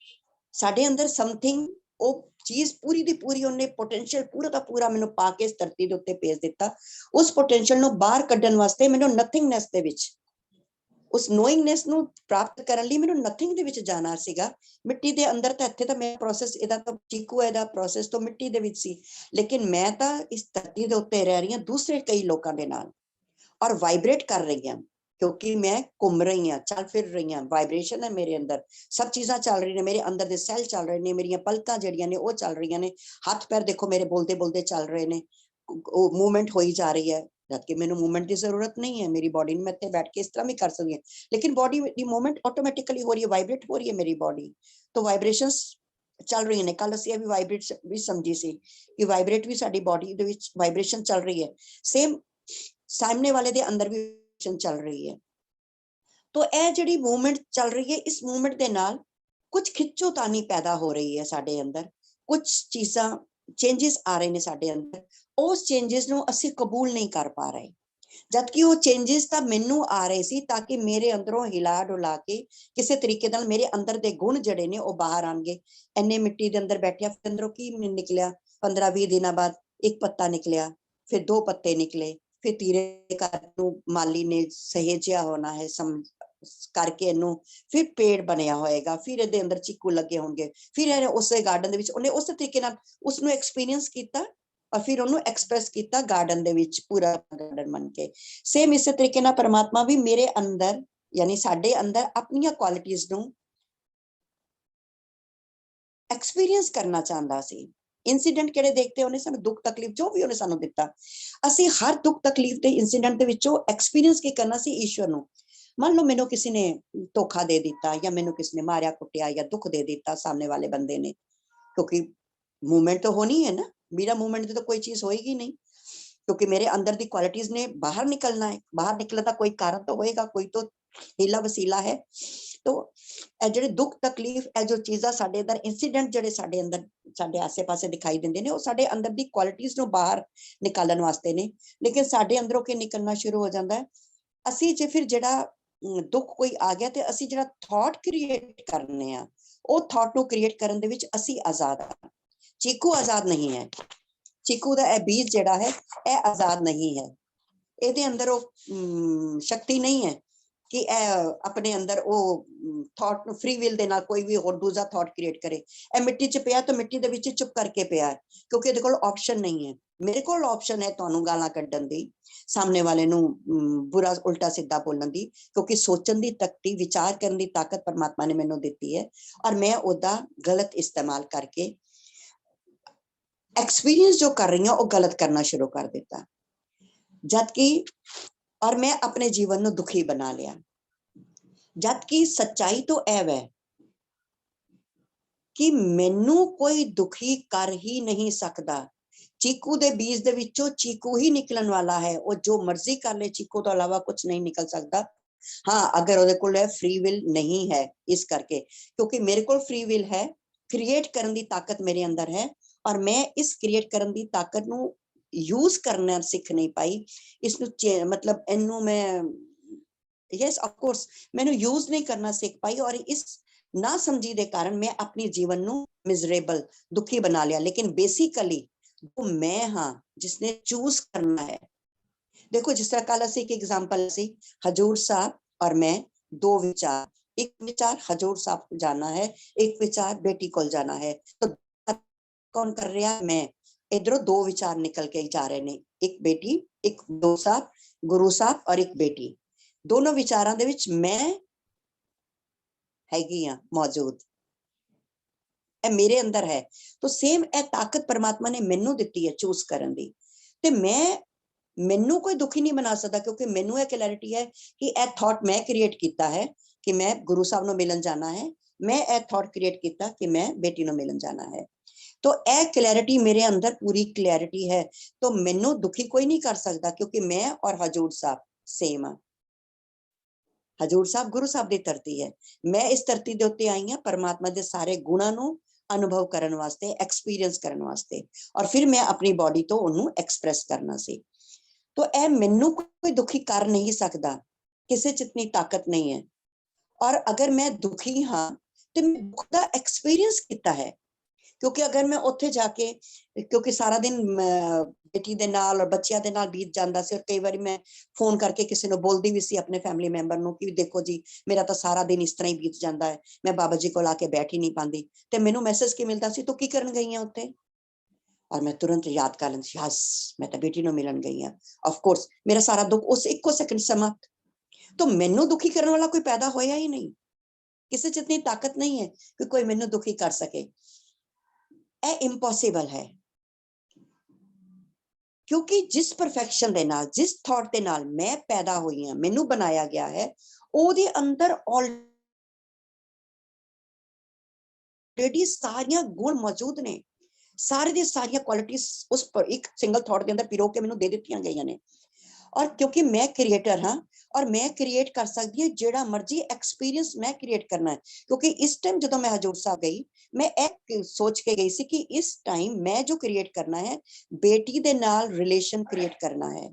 ਸਾਡੇ ਅੰਦਰ ਸਮਥਿੰਗ, ਉਹ ਚੀਜ਼ ਪੂਰੀ ਦੀ ਪੂਰੀ ਉਹਨੇ ਪੋਟੈਂਸ਼ੀਅਲ ਪੂਰਾ ਦਾ ਪੂਰਾ ਮੈਨੂੰ ਪਾ ਕੇ ਇਸ ਧਰਤੀ ਦੇ ਉੱਤੇ ਭੇਜ ਦਿੱਤਾ। ਉਸ ਪੋਟੈਂਸ਼ੀਅਲ ਨੂੰ ਬਾਹਰ ਕੱਢਣ ਵਾਸਤੇ ਮੈਨੂੰ ਨਥਿੰਗਨੈਸ ਦੇ ਵਿੱਚ, ਉਸ ਨੋਇੰਗਨੈਸ ਨੂੰ ਪ੍ਰਾਪਤ ਕਰਨ ਲਈ ਮੈਨੂੰ ਨਥਿੰਗ ਦੇ ਵਿੱਚ ਜਾਣਾ ਸੀਗਾ। ਮਿੱਟੀ ਦੇ ਅੰਦਰ ਤਾਂ ਇੱਥੇ ਤਾਂ ਮੈਂ ਪ੍ਰੋਸੈਸ, ਇਹਦਾ ਤਾਂ ਚੀਕੂ ਇਹਦਾ ਪ੍ਰੋਸੈਸ ਤਾਂ ਮਿੱਟੀ ਦੇ ਵਿੱਚ ਸੀ, ਲੇਕਿਨ ਮੈਂ ਤਾਂ ਇਸ ਧਰਤੀ ਦੇ ਉੱਤੇ ਰਹਿ ਰਹੀ ਹਾਂ ਦੂਸਰੇ ਕਈ ਲੋਕਾਂ ਦੇ ਨਾਲ, ਔਰ ਵਾਈਬ੍ਰੇਟ ਕਰ ਰਹੀ ਹਾਂ, ਕਿਉਂਕਿ ਮੈਂ ਘੁੰਮ ਰਹੀ ਹਾਂ, ਚੱਲ ਫਿਰ ਰਹੀ ਹਾਂ, ਵਾਈਬ੍ਰੇਸ਼ਨ ਹੈ ਮੇਰੇ ਅੰਦਰ, ਸਭ ਚੀਜ਼ਾਂ ਚੱਲ ਰਹੀਆਂ ਨੇ, ਮੇਰੇ ਅੰਦਰ ਦੇ ਸੈੱਲ ਚੱਲ ਰਹੇ ਨੇ, ਮੇਰੀਆਂ ਪਲਕਾਂ ਜਿਹੜੀਆਂ ਨੇ ਉਹ ਚੱਲ ਰਹੀਆਂ ਨੇ, ਹੱਥ ਪੈਰ ਦੇਖੋ ਮੇਰੇ ਬੋਲਦੇ ਬੋਲਦੇ ਚੱਲ ਰਹੇ ਨੇ, ਉਹ ਮੂਵਮੈਂਟ ਹੋਈ ਜਾ ਰਹੀ ਹੈ, ਜਦਕਿ ਮੈਨੂੰ ਮੂਵਮੈਂਟ ਦੀ ਜ਼ਰੂਰਤ ਨਹੀਂ ਹੈ, ਮੇਰੀ ਬॉडी ਨੂੰ ਮੈਂ ਇੱਥੇ ਬੈਠ ਕੇ ਇਸ ਤਰ੍ਹਾਂ ਵੀ ਕਰ ਸਕਦੀ ਹਾਂ, ਲੇਕਿਨ ਬॉडी ਦੀ ਮੂਵਮੈਂਟ ਆਟੋਮੈਟਿਕਲੀ ਹੋ ਰਹੀ ਹੈ, ਵਾਈਬ੍ਰੇਟ ਹੋ ਰਹੀ ਹੈ ਮੇਰੀ ਬॉडी, ਤਾਂ ਵਾਈਬ੍ਰੇਸ਼ਨਸ ਚੱਲ ਰਹੀਆਂ ਨੇ। ਕੱਲ ਅਸੀਂ ਇਹ ਵੀ ਵਾਈਬ੍ਰੇਟ ਵੀ ਸਮਝੀ ਸੀ ਕਿ ਵਾਈਬ੍ਰੇਟ ਵੀ ਸਾਡੀ ਬॉडी ਦੇ ਵਿੱਚ ਵਾਈਬ੍ਰੇਸ਼ਨ ਚੱਲ ਰਹੀ ਹੈ, ਸੇਮ ਸਾਹਮਣੇ ਵਾਲੇ ਦੇ ਅੰਦਰ ਵੀ ਚੱਲ ਰਹੀ ਹੈ। तो ਇਹ ਜਿਹੜੀ मूवमेंट चल रही है, इस मूवमेंट ਦੇ ਨਾਲ कुछ खिच्चोतानी पैदा हो रही है ਸਾਡੇ ਅੰਦਰ, कुछ चीज़ां चेंजेस आ रहे ने ਸਾਡੇ ਅੰਦਰ, ਉਸ चेंजेस ਨੂੰ ਅਸੀਂ ਕਬੂਲ ਨਹੀਂ ਕਰ ਪਾ ਰਹੇ, ਜਦਕਿ ਉਹ चेंजेस ਤਾਂ ਮੈਨੂੰ ਆ ਰਹੇ ਸੀ ਤਾਂ ਕਿ ਮੇਰੇ ਅੰਦਰੋਂ ਹਿਲਾ ਡੁਲਾ ਕੇ ਕਿਸੇ ਤਰੀਕੇ ਨਾਲ ਮੇਰੇ ਅੰਦਰ ਦੇ ਗੁਣ ਜਿਹੜੇ ਨੇ ਉਹ ਬਾਹਰ ਆਣਗੇ। ਇੰਨੇ ਮਿੱਟੀ ਦੇ ਅੰਦਰ ਬੈਠਿਆ, ਫਿਰ ਅੰਦਰੋਂ ਕੀ ਨਿਕਲਿਆ? 15-20 ਦਿਨਾਂ ਬਾਅਦ ਇੱਕ ਪੱਤਾ ਨਿਕਲਿਆ, ਫਿਰ 2 ਪੱਤੇ ਨਿਕਲੇ, ਫਿਰ ਧੀਰੇ ਕਰਕੇ ਮਾਲੀ ਨੇ ਸਹੇਜਿਆ ਹੋਣਾ ਹੈ ਕਰਕੇ ਇਹਨੂੰ, ਫਿਰ ਪੇੜ ਬਣਿਆ ਹੋਏਗਾ, ਫਿਰ ਇਹਦੇ ਅੰਦਰ ਚੀਕੂ ਲੱਗੇ ਹੋਣਗੇ, ਫਿਰ ਇਹਨੇ ਉਸੇ ਗਾਰਡਨ ਦੇ ਵਿੱਚ ਉਹਨੇ ਉਸੇ ਤਰੀਕੇ ਨਾਲ ਉਸਨੂੰ ਐਕਸਪੀਰੀਅੰਸ ਕੀਤਾ, और फिर ਉਹਨੂੰ ਐਕਸਪ੍ਰੈਸ ਕੀਤਾ ਗਾਰਡਨ ਦੇ ਵਿੱਚ, ਪੂਰਾ ਗਾਰਡਨ ਬਣ ਕੇ। ਸੇਮ ਇਸੇ ਤਰੀਕੇ ਨਾਲ ਪਰਮਾਤਮਾ ਵੀ ਮੇਰੇ ਅੰਦਰ, ਯਾਨੀ ਸਾਡੇ ਅੰਦਰ ਆਪਣੀਆਂ ਕੁਆਲਿਟੀਆਂ ਨੂੰ ਐਕਸਪੀਰੀਅੰਸ ਕਰਨਾ ਚਾਹੁੰਦਾ ਸੀ। इंसीडेंट ਕਿਹੜੇ ਦੇਖਦੇ, ਉਹਨੇ ਸਾਨੂੰ ਦੁੱਖ ਤਕਲੀਫ ਜੋ ਵੀ ਉਹਨੇ ਸਾਨੂੰ ਦਿੱਤਾ, ਅਸੀਂ ਹਰ ਦੁੱਖ ਤਕਲੀਫ ਦੇ ਇੰਸੀਡੈਂਟ ਦੇ ਵਿੱਚੋਂ ਐਕਸਪੀਰੀਅੰਸ ਕੀ ਕਰਨਾ ਸੀ? ਈਸ਼ਵਰ ਨੂੰ। मान लो मैनू किसी ने धोखा दे दिता, या मैनू किसी ने मारिया कुटिया या दुख दे दिता सामने वाले बंदे ने, क्योंकि मूवमेंट तो होनी है ना, मेरा मूवमेंट तो कोई चीज होएगी नहीं, क्योंकि मेरे अंदर दी क्वालिटीज ने बाहर निकलना है, बाहर निकलने का कोई कारण तो होएगा, कोई तो हीला वसीला है। तो ਜਿਹੜੇ ਦੁੱਖ ਤਕਲੀਫ, ਇਹ ਜੋ ਚੀਜ਼ਾਂ ਸਾਡੇ ਅੰਦਰ ਇੰਸੀਡੈਂਟ ਜਿਹੜੇ ਸਾਡੇ ਅੰਦਰ ਸਾਡੇ ਆਸੇ-ਪਾਸੇ ਦਿਖਾਈ ਦਿੰਦੇ ਨੇ, ਉਹ ਸਾਡੇ ਅੰਦਰ ਦੀ ਕੁਆਲਿਟੀਜ਼ ਨੂੰ ਬਾਹਰ ਨਿਕਾਲਣ ਵਾਸਤੇ ਨੇ, ਲੇਕਿਨ ਸਾਡੇ ਅੰਦਰੋਂ ਕੀ ਨਿਕਲਣਾ ਸ਼ੁਰੂ ਹੋ ਜਾਂਦਾ ਹੈ? ਅਸੀਂ ਜੇ ਫਿਰ ਜਿਹੜਾ ਦੁੱਖ ਕੋਈ ਆ ਗਿਆ ਤੇ ਅਸੀਂ ਜਿਹੜਾ ਥਾਟ ਕ੍ਰੀਏਟ ਕਰਨੇ ਆ, ਉਹ ਥਾਟ ਨੂੰ ਕ੍ਰੀਏਟ ਕਰਨ ਦੇ ਵਿੱਚ ਅਸੀਂ ਆਜ਼ਾਦ ਆ। ਚੀਕੂ ਆਜ਼ਾਦ ਨਹੀਂ ਹੈ, ਚੀਕੂ ਦਾ ਇਹ ਬੀਜ ਜਿਹੜਾ ਹੈ ਇਹ ਆਜ਼ਾਦ ਨਹੀਂ ਹੈ, ਇਹਦੇ ਅੰਦਰ ਉਹ ਸ਼ਕਤੀ ਨਹੀਂ ਹੈ ਕਿ ਇਹ ਆਪਣੇ ਅੰਦਰ ਉਹ ਥਾਟ ਨੂੰ ਫ੍ਰੀ ਵਿਲ ਦੇ ਨਾਲ ਕੋਈ ਵੀ ਹੋਰ ਦੂਜਾ ਥਾਟ ਕ੍ਰੀਏਟ ਕਰੇ। ਇਹ ਮਿੱਟੀ 'ਚ ਪਿਆ ਤਾਂ ਮਿੱਟੀ ਦੇ ਵਿੱਚ ਚੁੱਪ ਕਰਕੇ ਪਿਆ ਹੈ, ਕਿਉਂਕਿ ਇਹਦੇ ਕੋਲ ਆਪਸ਼ਨ ਨਹੀਂ ਹੈ। ਮੇਰੇ ਕੋਲ ਆਪਸ਼ਨ ਹੈ ਤੁਹਾਨੂੰ ਗਾਲਾਂ ਕੱਢਣ ਦੀ, ਸਾਹਮਣੇ ਵਾਲੇ ਨੂੰ ਬੁਰਾ ਉਲਟਾ ਸਿੱਧਾ ਬੋਲਣ ਦੀ, ਕਿਉਂਕਿ ਸੋਚਣ ਦੀ ਤਕਤੀ, ਵਿਚਾਰ ਕਰਨ ਦੀ ਤਾਕਤ ਪਰਮਾਤਮਾ ਨੇ ਮੈਨੂੰ ਦਿੱਤੀ ਹੈ, ਔਰ ਮੈਂ ਉਹਦਾ ਗਲਤ ਇਸਤੇਮਾਲ ਕਰਕੇ एक्सपीरियंस जो कर रही हूँ वो गलत करना शुरू कर देता, जबकि और मैं अपने जीवन को दुखी बना लिया, जबकि सच्चाई तो एव है कि मैनू कोई दुखी कर ही नहीं सकता। चीकू दे बीज दे विचों चीकू ही निकलन वाला है, और जो मर्जी कर ले चीकू तो अलावा कुछ नहीं निकल सकता। हाँ अगर ਉਹਦੇ ਕੋਲ ਹੈ फ्री विल नहीं है इस करके, क्योंकि मेरे को फ्री विल है, क्रिएट करने की ताकत मेरे अंदर है और मैं इस क्रिएट करने की ताकत ਨੂੰ यूज करना सीख नहीं पाई। इसनु मतलब इनू मैं यस ऑफ कोर्स मैंने यूज नहीं करना सीख पाई और इस ना समझी दे कारण मैं अपने जीवन ਨੂੰ मिजरेबल दुखी बना लिया। लेकिन बेसिकली जो मैं हाँ जिसने चूज करना है, देखो जिस तरह कल असी एक एग्जाम्पल सी हजूर साहब और मैं, दो विचार, एक विचार हजूर साहब को जाना है, एक विचार बेटी को जाना है, तो कौन कर रहा है? मैं। इधरों दो विचार निकल के जा रहे ने, एक बेटी, एक दो साहब, गुरु साहब और एक बेटी, दोनों विचारों दे विच मैं हैगी हां मौजूद, ए मेरे अंदर है। तो सेम ए ताकत परमात्मा ने मैनू दिती है चूज करन दी, ते मैं मैनू कोई दुखी नहीं बना सकता, क्योंकि मैनू यह क्लैरिटी है कि यह थॉट मैं क्रिएट किया है कि मैं गुरु साहब को मिलन जाना है, मैं यह थॉट क्रिएट किया कि मैं बेटी को मिलन जाना है। तो यह क्लैरिटी मेरे अंदर पूरी क्लैरिटी है, तो मैनू दुखी कोई नहीं कर सकता, क्योंकि मैं और हजूर साहब सेम है। हजूर साहब गुरु साहब की धरती है, मैं इस धरती के उत्ते आई हाँ परमात्मा के सारे गुणों को अनुभव करने वास्ते, एक्सपीरियंस करने वास्ते, और फिर मैं अपनी बॉडी तो उन्होंने एक्सप्रैस करना सी। तो यह मैनू कोई दुखी कर नहीं सकता, किसी च इतनी ताकत नहीं है। और अगर मैं दुखी हाँ तो मैं दुख का एक्सपीरियंस किया है, क्योंकि अगर मैं उत्थे जाके, क्योंकि सारा दिन बेटी दे नाल और बच्चियां दे नाल बीत जांदा सी, और कई बार मैं फोन करके किसी ने बोलती भी सी अपने फैमिली मैंबर नु कि देखो जी मेरा तो सारा दिन इस तरह ही बीत जाता है, मैं बाबा जी को आके बैठ ही नहीं पाती, तो मैनू मैसेज की मिलता सी, तो की करन गई हैं उत्थे, और मैं तुरंत याद कर लेंदी, यस मैं तो बेटी को मिलन गई हाँ, ऑफ कोर्स मेरा सारा दुख उस इको सेकंड समाप्त। तो मैनू दुखी करने वाला कोई पैदा होया ही नहीं, किसी च इतनी ताकत नहीं है कि कोई मैनू दुखी कर सके, ए इम्पॉसिबल है। क्योंकि जिस परफेक्शन दे नाल, जिस थॉट दे नाल मैं पैदा हुई हां, मैनू बनाया गया है, ओदे अंदर ऑलरेडी सारियां गुण मौजूद ने, सारे दी सारियां क्वालिटीज उस पर एक सिंगल थॉट के अंदर पिरो के मैनू दे दित्तियां गईयां ने। और क्योंकि मैं क्रिएटर हाँ, और मैं क्रिएट कर सकती हूँ जेड़ा मर्जी एक्सपीरियंस मैं क्रिएट करना है। क्योंकि इस टाइम जो मैं हजूर साहब गई, मैं एक सोच के गई सी कि इस टाइम मैं जो क्रिएट करना है, बेटी दे नाल रिलेशन क्रिएट करना है,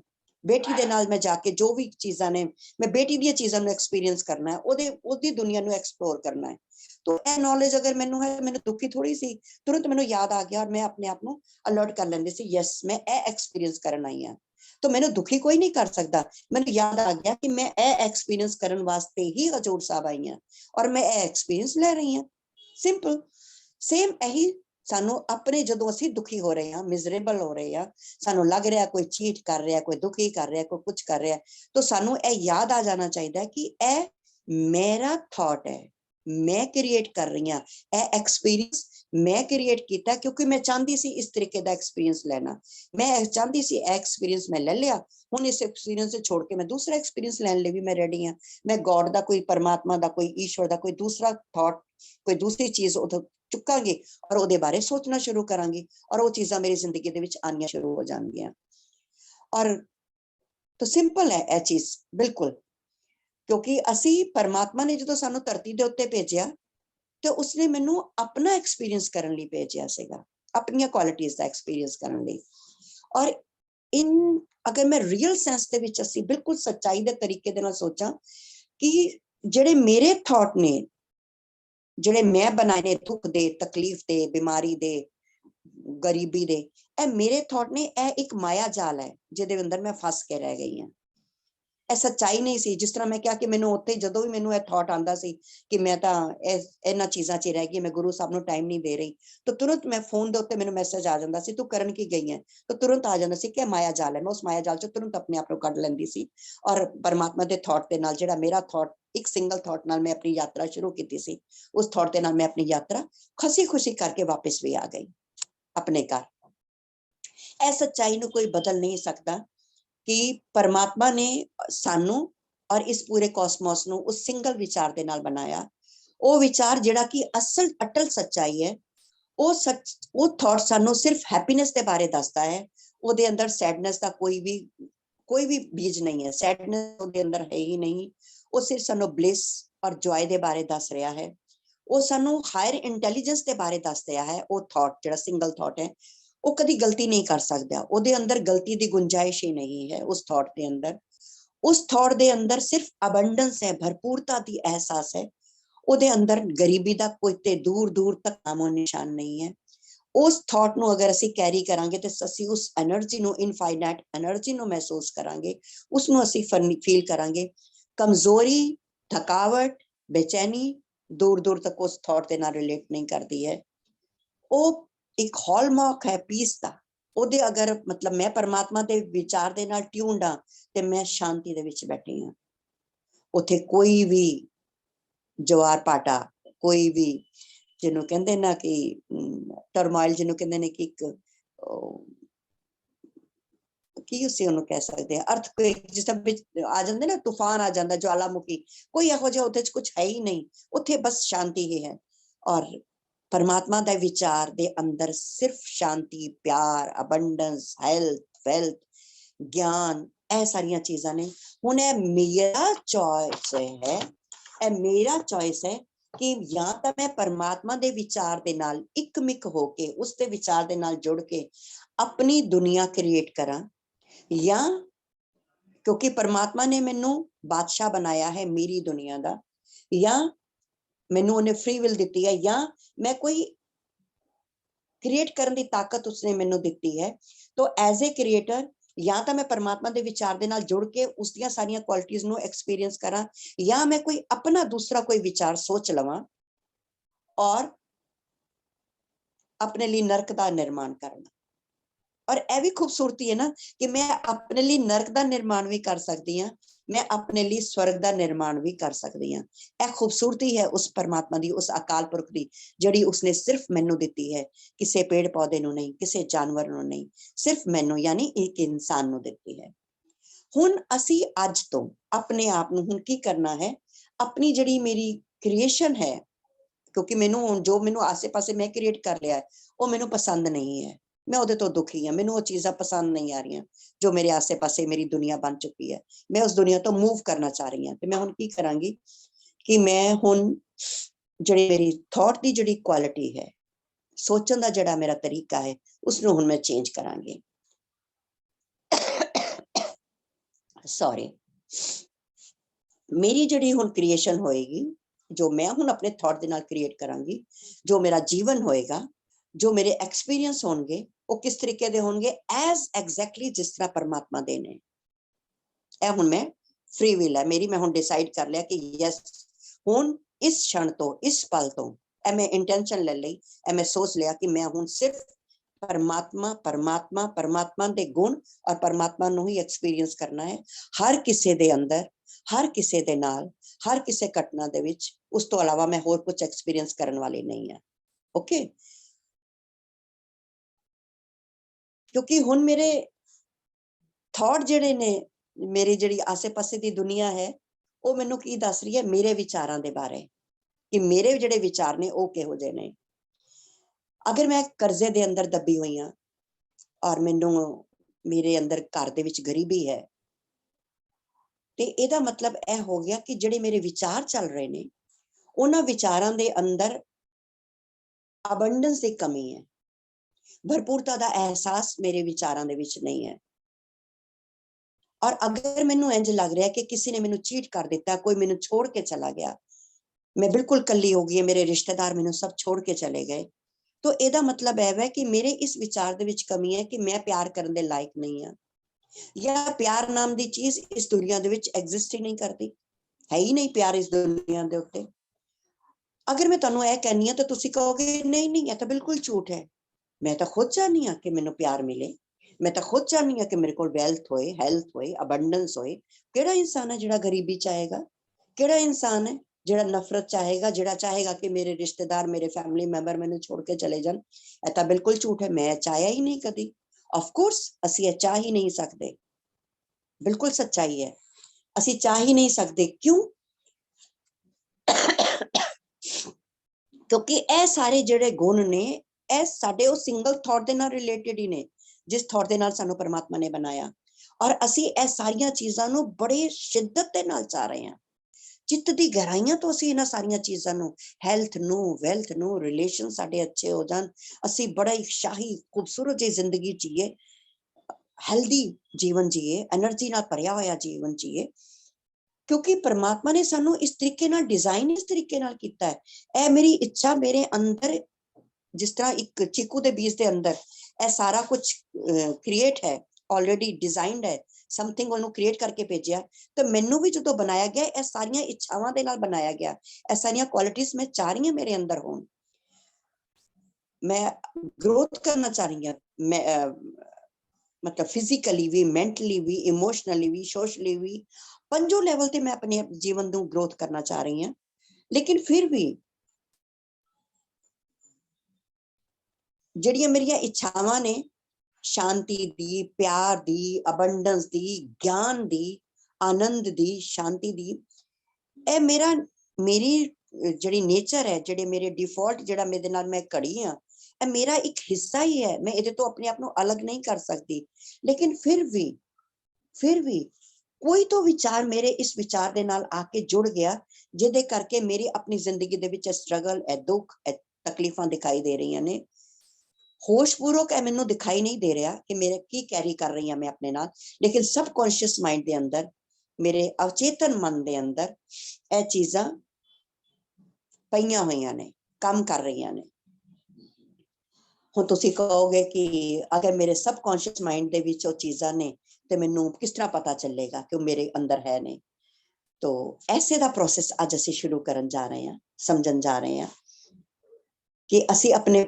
बेटी दे नाल मैं जाके जो भी चीज़ां ने, मैं बेटी दी चीज़ां नू एक्सपीरियंस करना है, ओदे ओदी दुनिया नू एक्सप्लोर करना है। तो ए नॉलेज अगर मैनू है, मैनू दुखी थोड़ी सी, तुरंत मैनू याद आ गया और मैं अपने आप नू अलर्ट कर लेंदी सी, यस मैं ए एक्सपीरियंस करन आई हां। तो मैंने दुखी कोई नहीं कर सकता, मैंने याद आ गया कि मैं ए एक्सपीरियंस करने वास्ते ही हजूर साहब आई हूं और मैं ए एक्सपीरियंस ले रही हूं। सिंपल सेम यही सानू अपने जदों असीं दुखी हो रहे हैं, मिजरेबल हो रहे हैं, सानू लग रहा कोई चीट कर रहा है, कोई दुखी कर रहा है, कोई कुछ कर रहा है, तो सानू ए याद आ जाना चाहिए कि ए मेरा थॉट है, मैं क्रिएट कर रही हूं, ए एक्सपीरियंस मैं क्रिएट किया, क्योंकि मैं चाहती सी इस तरीके का एक्सपीरियंस लेना, मैं चाहती सी एक्सपीरियंस मैं ले लिया, हुण इस एक्सपीरियंस से छोड़ के मैं दूसरा एक्सपीरियंस लैण लई भी मैं रेडी हाँ। मैं गॉड का कोई परमात्मा का कोई ईश्वर का कोई दूसरा थॉट, कोई दूसरी चीज उधर चुकांगी और ਉਹਦੇ बारे सोचना शुरू करांगी और वो चीज़ां मेरी जिंदगी दे विच आनियां शुरू हो जाणगियां। और तो सिंपल है यह चीज बिल्कुल, क्योंकि असी परमात्मा ने जो सानू धरती के उत्ते भेजिया, तो उसने मैनू अपना एक्सपीरियंस करने लई भेजिया सीगा, अपनी क्वालिटीज का एक्सपीरियंस करने लई। और इन अगर मैं रियल सेंस दे विच असी बिल्कुल सच्चाई के तरीके दे नाल सोचां कि जेड़े मेरे थॉट ने, जेड़े मैं बनाए ने दुख दे, तकलीफ दे, बीमारी दे, गरीबी दे, ए मेरे थॉट ने, ए एक माया जाल है जिहदे अंदर मैं फस के रह गई हां। ਇਹ ਸੱਚਾਈ नहीं सी। जिस तरह मैं क्या कि मैनू उत्थे जदों भी मैनू थॉट आंदा सी कि मैं तो इन्हां चीज़ां च रह गई, मैं गुरु साहब नू टाइम नहीं दे रही, तो तुरंत मैं फोन दे उत्ते मैनू मैसेज आ जांदा सी, तू करन की गई है, तो तुरंत आ जांदा सी कि माया जाल है। मैं उस माया जाल चों तुरंत अपने आप नू कढ लैंदी सी और परमात्मा दे थॉट दे नाल, जिहड़ा मेरा थॉट एक सिंगल थॉट नाल मैं अपनी यात्रा शुरू की सी, उस थॉट दे नाल मैं अपनी यात्रा खुशी खुशी करके वापस भी आ गई अपने घर। ए सच्चाई नू कोई बदल नहीं सकता कि परमात्मा ने सानू और इस पूरे कॉस्मोस नू उस सिंगल विचार दे नाल बनाया। वो विचार जिहड़ा कि असल अटल सच्चाई है, वो सच, वो थॉट सानू सिर्फ हैप्पीनेस के बारे दसदा है, ਉਹਦੇ अंदर सैडनेस का कोई भी बीज नहीं है, सैडनेस ਉਹਦੇ अंदर है ही नहीं। ਉਹ ਸਿਰਫ ਸਾਨੂੰ ਬਲਿਸ ਔਰ ਜੋਏ ਦੇ ਬਾਰੇ ਦੱਸ ਰਿਹਾ ਹੈ। ਉਹ ਸਾਨੂੰ ਹਾਇਰ ਇੰਟੈਲੀਜੈਂਸ ਦੇ ਬਾਰੇ ਦੱਸ ਰਿਹਾ ਹੈ। ਉਹ ਥਾਟ ਜਿਹੜਾ ਸਿੰਗਲ ਥਾਟ ਹੈ ਉਹ ਕਦੀ ਗਲਤੀ ਨਹੀਂ ਕਰ ਸਕਦਾ, ਉਹਦੇ ਅੰਦਰ ਗਲਤੀ ਦੀ ਗੁੰਜਾਇਸ਼ ਹੀ ਨਹੀਂ ਹੈ। ਉਸ ਥਾਟ ਦੇ ਅੰਦਰ, ਉਸ ਥਾਟ ਦੇ ਅੰਦਰ ਸਿਰਫ ਅਬੰਡੈਂਸ ਹੈ, ਭਰਪੂਰਤਾ ਦੀ ਅਹਿਸਾਸ ਹੈ। ਉਹਦੇ ਅੰਦਰ ਗਰੀਬੀ ਦਾ ਕੋਈ ਤੇ ਦੂਰ ਦੂਰ ਤੱਕ ਨਾਮੋ ਨਿਸ਼ਾਨ ਨਹੀਂ ਹੈ। ਉਸ ਥਾਟ ਨੂੰ ਅਗਰ ਅਸੀਂ ਕੈਰੀ ਕਰਾਂਗੇ ਤੇ ਅਸੀਂ ਉਸ એનર્ਜੀ ਨੂੰ, ਇਨਫਾਈਨਾਈਟ એનર્ਜੀ ਨੂੰ ਮਹਿਸੂਸ ਕਰਾਂਗੇ, ਉਸ ਨੂੰ ਅਸੀਂ ਫੀਲ ਕਰਾਂਗੇ। ਕਮਜ਼ੋਰੀ, ਥਕਾਵਟ, ਬੇਚੈਨੀ ਦੂਰ ਦੂਰ ਤੱਕ ਉਸ ਥਾਟ ਦੇ ਨਾਲ ਰਿਲੇਟ ਨਹੀਂ ਕਰਦੀ ਹੈ। ਉਹ ਇੱਕ ਹੌਲਮਾਰਕ ਹੈ ਪੀਸ ਦਾ। ਉਹਦੇ ਅਗਰ ਮਤਲਬ ਮੈਂ ਪਰਮਾਤਮਾ ਦੇ ਵਿਚਾਰ ਦੇ ਨਾਲ ਟਿਊਨਡ ਹਾਂ ਤੇ ਮੈਂ ਸ਼ਾਂਤੀ ਦੇ ਵਿੱਚ ਬੈਠੀ ਹਾਂ। ਉੱਥੇ ਕੋਈ ਵੀ ਜਵਾਰ ਪਾਟਾ, ਕੋਈ ਵੀ ਜਿਹਨੂੰ ਕਹਿੰਦੇ ਨਾ ਕਿ ਟਰਮਾਈਲ, ਜਿਹਨੂੰ ਕਹਿੰਦੇ ਨੇ ਕਿ ਇੱਕ ਕੀ ਉਸੇ ਉਹਨੂੰ ਕਹਿ ਸਕਦੇ ਆ, ਅਰਥਕੁਏਕ ਜਿਸ ਤਰ੍ਹਾਂ ਆ ਜਾਂਦੇ ਨਾ, ਤੂਫਾਨ ਆ ਜਾਂਦਾ, ਜਵਾਲਾਮੁਖੀ, ਕੋਈ ਇਹੋ ਜਿਹਾ ਉਹਦੇ ਚ ਕੁਝ ਹੈ ਹੀ ਨਹੀਂ। ਉੱਥੇ ਬਸ ਸ਼ਾਂਤੀ ਹੀ ਹੈ। ਔਰ परमात्मा ਦਾ ਵਿਚਾਰ ਦੇ ਅੰਦਰ ਸਿਰਫ ਸ਼ਾਂਤੀ, ਪਿਆਰ, ਅਬੰਡੈਂਸ, ਹੈਲਥ, ਵੈਲਥ, ਗਿਆਨ, ਇਹ ਸਾਰੀਆਂ ਚੀਜ਼ਾਂ ਨੇ। ਹੁਣ ਇਹ ਮੇਰਾ ਚੋਇਸ ਹੈ, ਇਹ ਮੇਰਾ ਚੋਇਸ ਹੈ ਕਿ ਜਾਂ ਤਾਂ ਮੈਂ ਪਰਮਾਤਮਾ ਦੇ ਵਿਚਾਰ ਦੇ ਨਾਲ ਇੱਕਮਿਕ ਹੋ ਕੇ, ਉਸ ਦੇ ਵਿਚਾਰ ਦੇ ਨਾਲ ਜੁੜ ਕੇ ਆਪਣੀ ਦੁਨੀਆ ਕ੍ਰੀਏਟ ਕਰਾਂ, ਜਾਂ ਕਿਉਂਕਿ ਪਰਮਾਤਮਾ ਨੇ ਮੈਨੂੰ ਬਾਦਸ਼ਾਹ ਬਣਾਇਆ ਹੈ ਮੇਰੀ ਦੁਨੀਆ ਦਾ, ਜਾਂ ਮੈਨੂੰ ਉਹਨੇ ਫ੍ਰੀ ਵਿਲ ਦਿੱਤੀ ਹੈ, ਜਾਂ ਮੈਂ ਕੋਈ ਕ੍ਰੀਏਟ ਕਰਨ ਦੀ ਤਾਕਤ ਉਸਨੇ ਮੈਨੂੰ ਦਿੱਤੀ ਹੈ। तो एज ए क्रिएटर या तो मैं परमात्मा के विचार दे नाल जुड़ के उसदियां सारियां क्वालिटीज नू एक्सपीरियंस करा, या मैं कोई अपना दूसरा कोई विचार सोच लवां और अपने लिए नरक का निर्माण करना। और यह भी खूबसूरती है ना कि मैं अपने लिए नरक का निर्माण भी कर सकती हाँ, मैं अपने लिए स्वर्ग का निर्माण भी कर सकती हाँ। यह खूबसूरती है उस परमात्मा की, उस अकाल पुरख की, जिहड़ी उसने सिर्फ मैनू दिती है, किसी पेड़ पौधे नू नहीं, किसी जानवर नू नहीं, सिर्फ मैनू यानी एक इंसान नू दिती है। हुण असी अज तो अपने आप नू हुण की करना है, अपनी जिहड़ी मेरी क्रिएशन है, क्योंकि मैनू जो मैनू आसे पासे मैं क्रिएट कर लिया है वो मैनू पसंद नहीं है, मैं उहदे तो दुखी हाँ, मैनू वो चीज़ां पसंद नहीं आ रही जो मेरे आसे पासे मेरी दुनिया बन चुकी है। मैं उस दुनिया तो मूव करना चाह रही हूँ। तो मैं हुण की करांगी कि मैं हुण जिहड़ी मेरी थॉट की जिहड़ी क्वालिटी है, सोचण दा जिहड़ा मेरा तरीका है, उसनू हुण मैं चेंज करांगी। सॉरी, मेरी जिहड़ी हुण क्रिएशन होएगी, जो मैं हुण अपने थॉट दे नाल क्रिएट करांगी, जो मेरा जीवन होएगा, जो मेरे एक्सपीरियंस होंगे, वो किस तरीके दे होंगे, एज एग्जैक्टली जिस तरह परमात्मा दे ने। ए हुण मैं फ्री विल है मेरी, मैं हुण डिसाइड कर लिया कि यस हुण इस क्षण तो, इस पल तो ए मैं इंटेंशन ले ली, ए मैं सोच लिया कि मैं हुण सिर्फ परमात्मा परमात्मा परमात्मा दे गुण और परमात्मा नू ही एक्सपीरियंस करना है, हर किसी दे अंदर, हर किसी दे नाल, हर किसी घटना दे विच। उस तो अलावा मैं होर कुछ एक्सपीरियंस करने वाली नहीं है। ओके, क्योंकि हुण मेरे थॉट जिहड़े ने, मेरी जिहड़ी आसे पासे दी दुनिया है, वो मैनू की दस रही है मेरे विचारां दे बारे, कि मेरे जिहड़े विचार ने वो किहो जिहे ने। अगर मैं कर्जे दे अंदर दबी हुई हाँ और मैनू मेरे अंदर घर दे विच गरीबी है, ते इहदा मतलब यह हो गया कि जिहड़े मेरे विचार चल रहे ने, उन्हां विचारां दे अंदर अबंडेंस की कमी है, भरपूरता का एहसास मेरे विचारां दे विच नहीं है। और अगर मैनू इंज लग रहा है कि किसी ने मैनू चीट कर दिता, कोई मैनू छोड़ के चला गया, मैं बिल्कुल कली हो गई, मेरे रिश्तेदार मैनू सब छोड़ के चले गए, तो इहदा मतलब है कि मेरे इस विचार दे विच कमी है कि मैं प्यार करने दे लायक नहीं हाँ, या प्यार नाम दी चीज इस दुनिया दे विच एग्जिस्ट ही नहीं करती, है ही नहीं प्यार इस दुनिया दे उत्ते। अगर मैं तुहानू यह कहनी हाँ तो तुसीं कहोगे नहीं नहीं यह तो बिल्कुल झूठ है, मैं तो खुद चाहनी हाँ कि मैनू प्यार मिले, मैं तो खुद चाहनी हाँ कि मेरे को वेल्थ होए, हेल्थ होए, अबंडेंस होए। किहड़ा इंसान है जिहड़ा गरीबी चाहेगा? किहड़ा इंसान है जिहड़ा नफरत चाहेगा, जिहड़ा चाहेगा कि मेरे रिश्तेदार, मेरे फैमिली मैंबर मैनू छोड़ के चले जान? यह तो बिल्कुल झूठ है, मैं चाहया ही नहीं कदी। ऑफ कोर्स असीं यह चाह ही नहीं सकते, बिल्कुल सच्चाई है, असीं चाह ही नहीं सकते। क्यों? क्योंकि यह सारे जिहड़े गुण ने, यह साडे उस सिंगल थॉट दे नाल रिलेटेड ही ने, जिस थॉट दे नाल सानू परमात्मा ने बनाया। और असी यह सारियां चीज़ां नू बड़े शिद्दत दे नाल चाह रहे हैं, चित्त दी गहराइयां तो ਅਸੀਂ ਇਹਨਾਂ ਸਾਰੀਆਂ ਚੀਜ਼ਾਂ ਨੂੰ, ਹੈਲਥ ਨੂੰ, ਵੈਲਥ ਨੂੰ, ਰਿਲੇਸ਼ਨ ਸਾਡੇ ਅੱਛੇ ਹੋ ਜਾਣ, ਅਸੀਂ ਬੜਾ ਹੀ ਸ਼ਾਹੀ ਖੂਬਸੂਰਤ ਜਿਹੀ ਜ਼ਿੰਦਗੀ ਜੀਏ, ਹੈਲਦੀ ਜੀਵਨ ਜੀਏ, એનર્ਜੀ ਨਾਲ ਭਰਿਆ ਹੋਇਆ ਜੀਵਨ ਜੀਏ, ਕਿਉਂਕਿ परमात्मा ने ਸਾਨੂੰ ਇਸ ਤਰੀਕੇ ਨਾਲ ਡਿਜ਼ਾਈਨ ਇਸ ਤਰੀਕੇ ਨਾਲ ਕੀਤਾ ਹੈ। ਇਹ ਮੇਰੀ ਇੱਛਾ ਮੇਰੇ ਅੰਦਰ, ਜਿਸ ਤਰ੍ਹਾਂ ਇੱਕ ਚੀਕੂ ਦੇ ਬੀਜ ਦੇ ਅੰਦਰ ਇਹ ਸਾਰਾ ਕੁਝ ਕ੍ਰੀਏਟ ਹੈ, ਆਲਰੇਡੀ ਡਿਜ਼ਾਈਨਡ ਹੈ, ਸਮਥਿੰਗ ਉਹਨੂੰ ਕ੍ਰੀਏਟ ਕਰਕੇ ਭੇਜਿਆ, ਤੇ ਮੈਨੂੰ ਵੀ ਜਦੋਂ ਬਣਾਇਆ ਗਿਆ ਇਹ ਸਾਰੀਆਂ ਇੱਛਾਵਾਂ ਦੇ ਨਾਲ ਬਣਾਇਆ ਗਿਆ, ਇਹ ਸਾਰੀਆਂ ਕੁਆਲਿਟੀਆਂ ਮੈਂ ਚਾਹ ਰਹੀ ਹਾਂ ਮੇਰੇ ਅੰਦਰ ਹੋਣ, ਮੈਂ ग्रोथ करना चाह रही हूँ, मैं मतलब फिजिकली भी, मेंटली भी, इमोशनली भी, सोशली भी, पंजों लेवल ते मैं अपने जीवन ਨੂੰ ग्रोथ करना चाह रही हूँ। लेकिन फिर भी ਜਿਹੜੀਆਂ ਮੇਰੀਆਂ ਇੱਛਾਵਾਂ ਨੇ, शांति दी, प्यार दी, अबंडेंस दी, ज्ञान दी, आनंद दी, शांति दी, ਇਹ मेरी ਜਿਹੜੀ नेचर है, ਜਿਹੜੇ मेरे डिफॉल्ट ਜਿਹੜਾ मेरे ਨਾਲ मैं घड़ी हाँ, ਇਹ मेरा एक हिस्सा ही है, मैं ਇਹਦੇ ਤੋਂ अपने आप ਨੂੰ अलग नहीं कर सकती। लेकिन फिर भी कोई तो विचार मेरे इस विचार ਦੇ ਨਾਲ आके जुड़ गया, ਜਿਹਦੇ ਕਰਕੇ मेरी अपनी जिंदगी ਦੇ ਵਿੱਚ स्ट्रगल, दुख, तकलीफां दिखाई दे रही ने। होशपूर्वक मैनू दिखाई नहीं दे रहा कि मेरे की कैरी कर रही हूं मैं अपने नाल, लेकिन सबकॉन्शियस माइंड के अंदर, मेरे अवचेतन मन के अंदर यह चीज़ां पईयां होईयां ने, काम कर रही ने। हुण तुसीं कहोगे कि अगर मेरे सबकॉन्शियस माइंड दे विच वो चीज़ां ने ते मैनू किस तरह पता चलेगा कि वो मेरे अंदर है ने। तो ऐसे दा प्रोसेस अज असीं शुरू करन जा रहे हैं, समझन जा रहे हैं कि असी अपने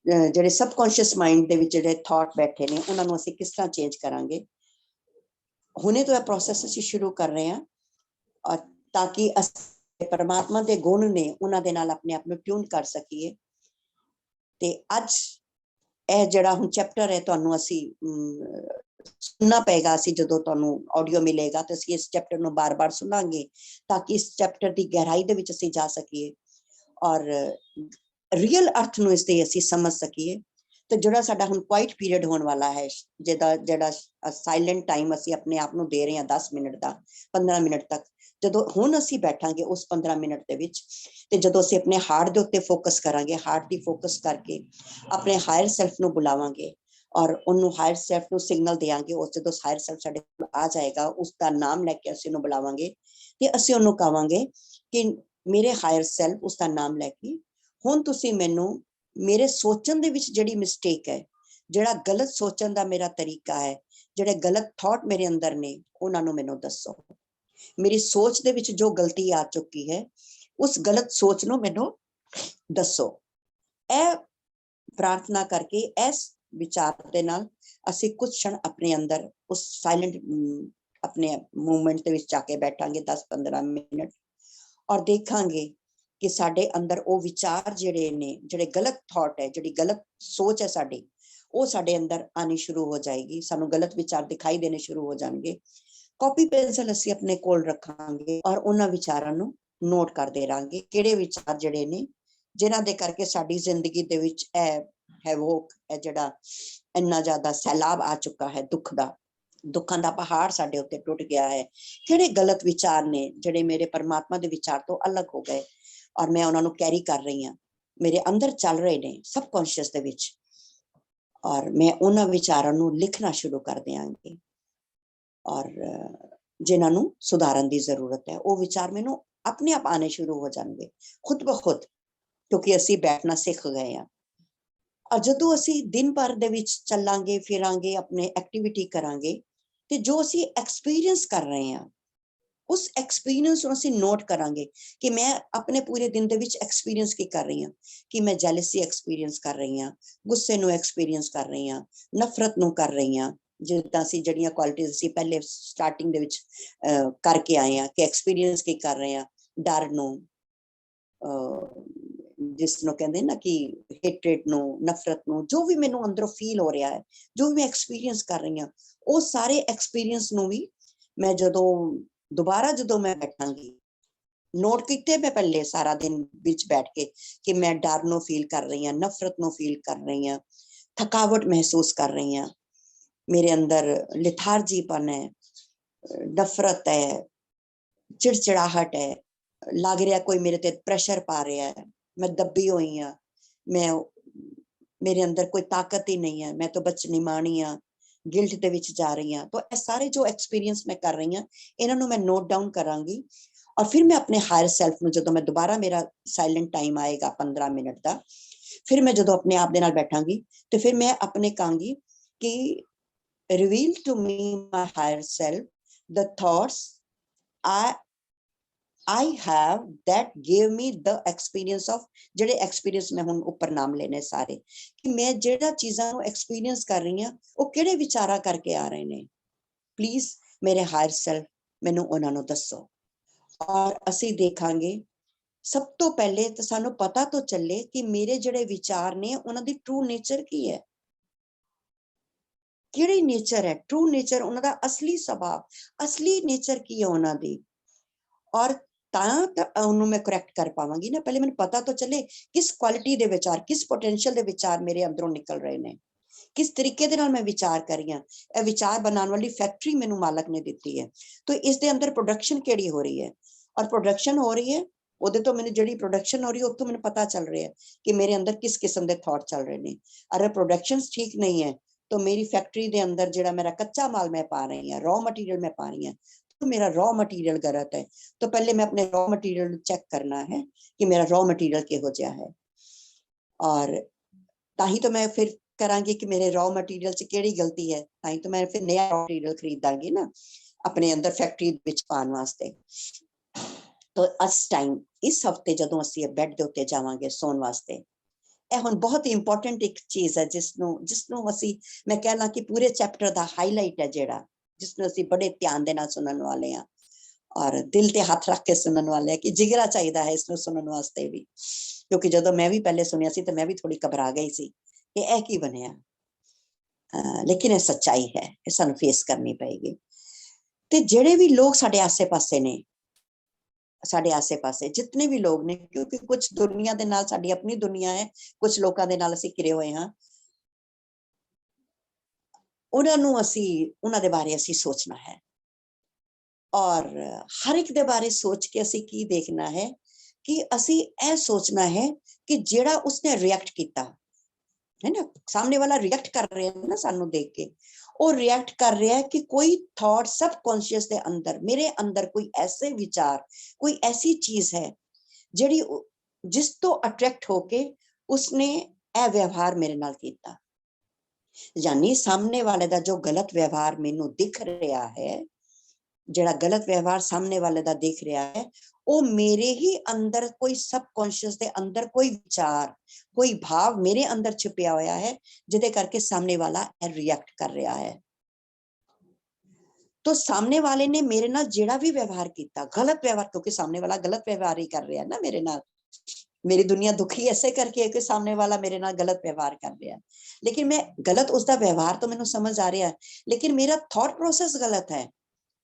ਜਿਹੜੇ सबकॉन्शियस माइंड ਦੇ ਵਿੱਚ ਜਿਹੜੇ ਥਾਟ ਬੈਠੇ ਨੇ ਉਹਨਾਂ ਨੂੰ ਅਸੀਂ ਕਿਸ ਤਰ੍ਹਾਂ ਚੇਂਜ ਕਰਾਂਗੇ। ਹੁਣੇ ਤੋਂ ਇਹ ਪ੍ਰੋਸੈਸ ਅਸੀਂ ਸ਼ੁਰੂ ਕਰ ਰਹੇ ਹਾਂ, ਔਰ ਤਾਂ ਕਿ ਅਸੀਂ ਪਰਮਾਤਮਾ ਦੇ ਗੁਣ ਨੇ ਉਹਨਾਂ ਦੇ ਨਾਲ ਆਪਣੇ ਆਪ ਨੂੰ ਟਿਊਨ ਕਰ ਸਕੀਏ। ਤੇ ਅੱਜ ਇਹ ਜਿਹੜਾ ਹੁਣ ਚੈਪਟਰ ਹੈ ਤੁਹਾਨੂੰ ਅਸੀਂ ਸੁਣਨਾ ਪਏਗਾ, ਅਸੀਂ ਜਦੋਂ ਤੁਹਾਨੂੰ ਆਡੀਓ ਮਿਲੇਗਾ ਤਾਂ ਅਸੀਂ ਇਸ ਚੈਪਟਰ ਨੂੰ ਬਾਰ-ਬਾਰ ਸੁਣਾਂਗੇ ਤਾਂ ਕਿ ਇਸ ਚੈਪਟਰ ਦੀ ਗਹਿਰਾਈ ਦੇ ਵਿੱਚ ਅਸੀਂ ਜਾ ਸਕੀਏ ਔਰ ਰੀਅਲ अर्थ ਨੂੰ ਇਸ ਦੇ ਅਸੀਂ ਸਮਝ ਸਕੀਏ। ਤੇ ਜਿਹੜਾ ਸਾਡਾ ਹੁਣ ਕੁਆਇਟ ਪੀਰੀਅਡ ਹੋਣ ਵਾਲਾ ਹੈ, ਜਿਹੜਾ ਸਾਇਲੈਂਟ ਟਾਈਮ ਅਸੀਂ ਆਪਣੇ ਆਪ ਨੂੰ ਦੇ ਰਹੇ ਹਾਂ 10 ਮਿੰਟ ਦਾ, 15 ਮਿੰਟ ਤੱਕ, ਜਦੋਂ ਹੁਣ ਅਸੀਂ ਬੈਠਾਂਗੇ ਉਸ 15 ਮਿੰਟ ਦੇ ਵਿੱਚ, ਤੇ ਜਦੋਂ ਅਸੀਂ ਆਪਣੇ ਹਾਰਟ ਦੇ ਉੱਤੇ ਫੋਕਸ ਕਰਾਂਗੇ, ਹਾਰਟ ਦੀ ਫੋਕਸ ਕਰਕੇ ਆਪਣੇ ਹਾਇਰ ਸੈਲਫ ਨੂੰ ਬੁਲਾਵਾਂਗੇ ਔਰ ਉਹਨੂੰ ਹਾਇਰ ਸੈਲਫ ਨੂੰ ਸਿਗਨਲ ਦੇਵਾਂਗੇ, ਉਸ ਜਦੋਂ ਹਾਇਰ ਸੈਲਫ ਸਾਡੇ ਕੋਲ ਆ ਜਾਏਗਾ, ਉਸ ਦਾ ਨਾਮ ਲੈ ਕੇ ਅਸੀਂ ਉਹਨੂੰ ਬੁਲਾਵਾਂਗੇ ਤੇ ਅਸੀਂ ਉਹਨੂੰ ਕਹਾਂਗੇ ਕਿ ਮੇਰੇ ਹਾਇਰ ਸੈਲਫ, ਉਸ ਦਾ ਨਾਮ ਲੈ ਕੇ ਹੁਣ ਤੁਸੀਂ ਮੈਨੂੰ ਮੇਰੇ ਸੋਚਣ ਦੇ ਵਿੱਚ ਜਿਹੜੀ ਮਿਸਟੇਕ ਹੈ, ਜਿਹੜਾ ਗਲਤ ਸੋਚਣ ਦਾ ਮੇਰਾ ਤਰੀਕਾ ਹੈ, ਜਿਹੜੇ ਗਲਤ ਥਾਟ ਮੇਰੇ ਅੰਦਰ ਨੇ ਉਹਨਾਂ ਨੂੰ ਮੈਨੂੰ ਦੱਸੋ। ਮੇਰੀ ਸੋਚ ਦੇ ਵਿੱਚ ਜੋ ਗਲਤੀ ਆ ਚੁੱਕੀ ਹੈ ਉਸ ਗਲਤ ਸੋਚ ਨੂੰ ਮੈਨੂੰ ਦੱਸੋ। ਇਹ ਪ੍ਰਾਰਥਨਾ ਕਰਕੇ ਇਸ ਵਿਚਾਰ ਦੇ ਨਾਲ ਅਸੀਂ ਕੁਝ क्षण ਆਪਣੇ ਅੰਦਰ ਉਸ ਸਾਇਲੈਂਟ ਆਪਣੇ ਮੂਵਮੈਂਟ ਦੇ ਵਿੱਚ ਜਾ ਕੇ ਬੈਠਾਂਗੇ 10-15 ਮਿੰਟ ਔਰ ਦੇਖਾਂਗੇ कि साडे अंदर वो विचार जिहड़े ने, जिहड़े गलत थॉट है, जिहड़ी गलत सोच है साडी, वो साडे अंदर आनी शुरू हो जाएगी, सानू गलत विचार दिखाई देने शुरू हो जाएंगे। कॉपी पेंसिल असीं अपने कोल रखांगे और उन्हां विचारां नू नोट करदे रहांगे, किहड़े विचार जिहड़े ने जिन्हां दे करके साडी जिंदगी दे विच है जिहड़ा इन्ना ज़्यादा सैलाब आ चुका है दुखां दा पहाड़ साडे उत्ते टुट गया है। किहड़े गलत विचार ने जिहड़े मेरे परमात्मा दे विचार तो अलग हो गए और मैं उन्होंने कैरी कर रही हाँ, मेरे अंदर चल रहे ने सबकॉन्शियस दे विच, और मैं उन्हां विचारां नू लिखना शुरू कर देंगी और जिन्हां नू सुधारन दी जरूरत है वो विचार मैनू अपने आप आने शुरू हो जाएंगे खुद ब खुद, क्योंकि असी बैठना सीख गए हैं। और जदों असी दिन भर दे विच चलांगे फिरांगे अपने एक्टिविटी करांगे ते जो असी एक्सपीरियंस कर रहे हैं उस एक्सपीरियंस ਨੂੰ ਅਸੀਂ ਨੋਟ ਕਰਾਂਗੇ ਕਿ ਮੈਂ ਆਪਣੇ ਪੂਰੇ ਦਿਨ ਦੇ ਵਿੱਚ ਐਕਸਪੀਰੀਅੰਸ ਕੀ ਕਰ ਰਹੀ ਹਾਂ, ਕਿ ਮੈਂ ਜੈਲਸੀ ਐਕਸਪੀਰੀਅੰਸ ਕਰ ਰਹੀ ਹਾਂ, ਗੁੱਸੇ ਨੂੰ ਐਕਸਪੀਰੀਅੰਸ ਕਰ ਰਹੀ ਹਾਂ, ਨਫ਼ਰਤ ਨੂੰ ਕਰ ਰਹੀ ਹਾਂ, ਜਿੱਦਾਂ ਅਸੀਂ ਜਿਹੜੀਆਂ ਕੁਆਲਿਟੀਆਂ ਅਸੀਂ ਪਹਿਲੇ ਸਟਾਰਟਿੰਗ ਦੇ ਵਿੱਚ ਕਰਕੇ ਆਏ ਹਾਂ, ਕਿ ਐਕਸਪੀਰੀਅੰਸ ਕੀ ਕਰ ਰਹੇ ਹਾਂ, ਡਰ ਨੂੰ, ਜਿਸ ਨੂੰ ਕਹਿੰਦੇ ਨਾ ਕਿ ਹੇਟਰੇਟ ਨੂੰ, ਨਫ਼ਰਤ ਨੂੰ, ਜੋ ਵੀ ਮੈਨੂੰ ਅੰਦਰੋਂ ਫੀਲ ਹੋ ਰਿਹਾ ਹੈ, ਜੋ ਵੀ ਮੈਂ ਐਕਸਪੀਰੀਅੰਸ ਕਰ ਰਹੀ ਹਾਂ, ਉਹ ਸਾਰੇ ਐਕਸਪੀਰੀਅੰਸ ਨੂੰ ਵੀ ਮੈਂ ਜਦੋਂ दोबारा जो मैं बैठांगी नोट किते मैं पहले सारा दिन बिच बैठ के कि मैं डर नो फील कर रही हूँ, नफरत नो फील कर रही हूँ, थकावट महसूस कर रही हूँ, मेरे अंदर लिथार्जीपन है, नफरत है, चिड़चिड़ाहट है, ਲੱਗ ਰਿਹਾ ਕੋਈ ਮੇਰੇ ਤੇ ਪ੍ਰੈਸ਼ਰ ਪਾ ਰਿਹਾ ਹੈ, ਮੈਂ ਦੱਬੀ ਹੋਈ ਹਾਂ, ਮੈਂ ਮੇਰੇ ਅੰਦਰ ਕੋਈ ਤਾਕਤ ਹੀ नहीं है, मैं तो बदचनिमानी हाँ, गिल्ट ਦੇ ਵਿੱਚ ਜਾ ਰਹੀ ਹਾਂ। तो ਇਹ ਸਾਰੇ ਜੋ ਐਕਸਪੀਰੀਅੰਸ ਮੈਂ ਕਰ ਰਹੀ ਹਾਂ, ਇਹਨਾਂ ਨੂੰ ਮੈਂ ਨੋਟ ਡਾਊਨ ਕਰਾਂਗੀ। ਔਰ ਫਿਰ ਮੈਂ ਆਪਣੇ ਹਾਇਰ ਸੈਲਫ ਨੂੰ, ਜਦੋਂ ਮੈਂ ਦੁਬਾਰਾ ਮੇਰਾ ਸਾਇਲੈਂਟ ਟਾਈਮ ਆਏਗਾ 15 ਮਿੰਟ ਦਾ, ਫਿਰ ਮੈਂ ਜਦੋਂ ਆਪਣੇ ਆਪ ਦੇ ਨਾਲ ਬੈਠਾਂਗੀ ਤੇ ਫਿਰ ਮੈਂ ਆਪਣੇ ਕਹਾਂਗੀ ਕਿ reveal to me my higher self the thoughts I have that gave me the experience of, ਜਿਹੜੇ ਐਕਸਪੀਰੀਅੰਸ ਮੈਂ ਹੁਣ ਉੱਪਰ ਨਾਮ ਲੈਣੇ ਸਾਰੇ, ਕਿ ਮੈਂ ਜਿਹੜਾ ਚੀਜ਼ਾਂ ਨੂੰ ਐਕਸਪੀਰੀਅੰਸ ਕਰ ਰਹੀ ਹਾਂ ਉਹ ਕਿਹੜੇ ਵਿਚਾਰਾਂ ਕਰਕੇ ਆ ਰਹੇ ਨੇ। ਪਲੀਜ਼ ਮੇਰੇ ਹਾਇਰ ਸੈਲਫ ਮੈਨੂੰ ਉਹਨਾਂ ਨੂੰ ਦੱਸੋ। ਔਰ ਅਸੀਂ ਦੇਖਾਂਗੇ ਸਭ ਤੋਂ ਪਹਿਲੇ ਤਾਂ ਸਾਨੂੰ ਪਤਾ ਤਾਂ ਚੱਲੇ ਕਿ ਮੇਰੇ ਜਿਹੜੇ ਵਿਚਾਰ ਨੇ ਉਹਨਾਂ ਦੀ ਟਰੂ ਨੇਚਰ ਕੀ ਹੈ, ਕਿਹੜੀ ਨੇਚਰ ਹੈ, ਟਰੂ ਨੇਚਰ ਉਹਨਾਂ ਦਾ, ਅਸਲੀ ਸੁਭਾਅ, ਅਸਲੀ ਨੇਚਰ ਕੀ ਹੈ ਉਹਨਾਂ ਦੀ। ਔਰ ਤਾਂ ਉਹਨੂੰ ਮੈਂ ਕਰੈਕਟ ਕਰ ਪਾਵਾਂਗੀ ਨਾ। ਪਹਿਲੇ ਮੈਨੂੰ ਪਤਾ ਤਾਂ ਚੱਲੇ ਕਿਸ ਕੁਆਲਿਟੀ ਦੇ ਵਿਚਾਰ, ਕਿਸ ਪੋਟੈਂਸ਼ੀਅਲ ਦੇ ਵਿਚਾਰ ਮੇਰੇ ਅੰਦਰੋਂ ਨਿਕਲ ਰਹੇ ਨੇ, ਕਿਸ ਤਰੀਕੇ ਦੇ ਨਾਲ ਮੈਂ ਵਿਚਾਰ ਕਰ ਰਹੀ ਹਾਂ। ਇਹ ਵਿਚਾਰ ਬਣਾਉਣ ਵਾਲੀ ਫੈਕਟਰੀ ਮੈਨੂੰ ਮਾਲਕ ਨੇ ਦਿੱਤੀ ਹੈ, ਤਾਂ ਇਸ ਦੇ ਅੰਦਰ ਪ੍ਰੋਡਕਸ਼ਨ ਕਿਹੜੀ ਹੋ ਰਹੀ ਹੈ, ਔਰ ਪ੍ਰੋਡਕਸ਼ਨ ਹੋ ਰਹੀ ਹੈ ਉਹਦੇ ਤੋਂ ਮੈਨੂੰ, ਜਿਹੜੀ ਪ੍ਰੋਡਕਸ਼ਨ ਹੋ ਰਹੀ ਹੈ ਉੱਥੋਂ ਮੈਨੂੰ ਪਤਾ ਚੱਲ ਰਿਹਾ ਹੈ ਕਿ ਮੇਰੇ ਅੰਦਰ ਕਿਸ ਕਿਸਮ ਦੇ ਥਾਟ ਚੱਲ ਰਹੇ ਨੇ। ਅਗਰ ਪ੍ਰੋਡਕਸ਼ਨ ਠੀਕ ਨਹੀਂ ਹੈ तो मेरी फैक्ट्री के अंदर जो मेरा कच्चा माल मैं पा रही हूँ, रॉ मटीरियल मैं पा रही हूँ, तो मेरा रॉ मटीरियल गलत है। तो पहले मैं अपने रॉ मटीरियल चेक करना है कि मेरा रॉ मटीरियल किहो जिहा है, और ताही तो मैं फिर करांगी कि मेरे रॉ मटीरियल च केड़ी गलती है, ताही तो मैं फिर नया रॉ मटीरियल खरीदांगी ना अपने अंदर फैक्ट्री विच पाने वास्ते। तो इस टाइम इस हफ्ते जदों असीं बैड दे उत्ते जावांगे सोण वास्ते, ਇਹ ਹੁਣ ਬਹੁਤ ਹੀ ਇੰਪੋਰਟੈਂਟ ਇੱਕ ਚੀਜ਼ ਹੈ ਜਿਸਨੂੰ ਅਸੀਂ, ਮੈਂ ਕਹਿ ਲਾਂ ਕਿ ਪੂਰੇ ਚੈਪਟਰ ਦਾ ਹਾਈਲਾਈਟ ਹੈ, ਜਿਹੜਾ ਜਿਸਨੂੰ ਅਸੀਂ ਬੜੇ ਧਿਆਨ ਦੇ ਨਾਲ ਸੁਣਨ ਵਾਲੇ ਹਾਂ ਔਰ ਦਿਲ ਤੇ ਹੱਥ ਰੱਖ ਕੇ ਸੁਣਨ ਵਾਲੇ ਹਾਂ, ਕਿ ਜਿਗਰਾ ਚਾਹੀਦਾ ਹੈ ਇਸਨੂੰ ਸੁਣਨ ਵਾਸਤੇ ਵੀ। ਕਿਉਂਕਿ ਜਦੋਂ ਮੈਂ ਵੀ ਪਹਿਲੇ ਸੁਣਿਆ ਸੀ ਤਾਂ ਮੈਂ ਵੀ ਥੋੜੀ ਘਬਰਾ ਗਈ ਸੀ ਕਿ ਇਹ ਕੀ ਬਣਿਆ, ਲੇਕਿਨ ਇਹ ਸੱਚਾਈ ਹੈ, ਇਹ ਸਾਨੂੰ ਫੇਸ ਕਰਨੀ ਪਏਗੀ। ਤੇ ਜਿਹੜੇ ਵੀ ਲੋਕ ਸਾਡੇ ਆਸੇ-ਪਾਸੇ ਨੇ, ਸਾਡੇ ਆਸੇ-ਪਾਸੇ ਜਿੰਨੇ ਵੀ ਲੋਕ ਨੇ, ਕਿਉਂਕਿ ਕੁਝ ਦੁਨੀਆ ਦੇ ਨਾਲ ਸਾਡੀ ਆਪਣੀ ਦੁਨੀਆ ਹੈ, ਕੁਝ ਲੋਕਾਂ ਦੇ ਨਾਲ ਅਸੀਂ ਘਿਰੇ ਹੋਏ ਹਾਂ, ਉਹਨਾਂ ਨੂੰ ਅਸੀਂ, ਉਹਨਾਂ ਦੇ ਬਾਰੇ ਅਸੀਂ ਸੋਚਣਾ ਹੈ। ਔਰ ਹਰ ਇੱਕ ਦੇ ਬਾਰੇ ਸੋਚ ਕੇ ਅਸੀਂ ਕੀ ਦੇਖਣਾ ਹੈ ਕਿ ਅਸੀਂ ਇਹ ਸੋਚਣਾ ਹੈ ਕਿ ਜਿਹੜਾ ਉਸਨੇ ਰਿਐਕਟ ਕੀਤਾ है ना, सामने वाला रिएक्ट कर रहे हैं ना सानू देख के, और रिएक्ट कर रहा है कि कोई थॉट सबकॉन्शियस दे अंदर, मेरे अंदर कोई ऐसे विचार, कोई ऐसी चीज है जिहड़ी जिस तो अट्रैक्ट होके उसने ए व्यवहार मेरे नाल कीता। यानी सामने वाले दा जो गलत व्यवहार मैनू दिख रहा है, जिहड़ा गलत व्यवहार सामने वाले दा दिख रहा है, वो मेरे ही अंदर कोई सबकॉन्शियस दे अंदर कोई विचार, कोई भाव मेरे अंदर छुपिया होया है, जिदे करके सामने वाला रिएक्ट कर रहा है। तो सामने वाले ने मेरे नाल जेड़ा भी व्यवहार किया, गलत व्यवहार, क्योंकि सामने वाला गलत व्यवहार ही कर रहा है ना मेरे नाल, मेरी दुनिया दुखी ऐसे करके है कि सामने वाला मेरे नाल गलत व्यवहार कर रहा है, लेकिन मैं गलत, उसका व्यवहार तो मैनू समझ आ रहा है, लेकिन मेरा थॉट प्रोसेस गलत है,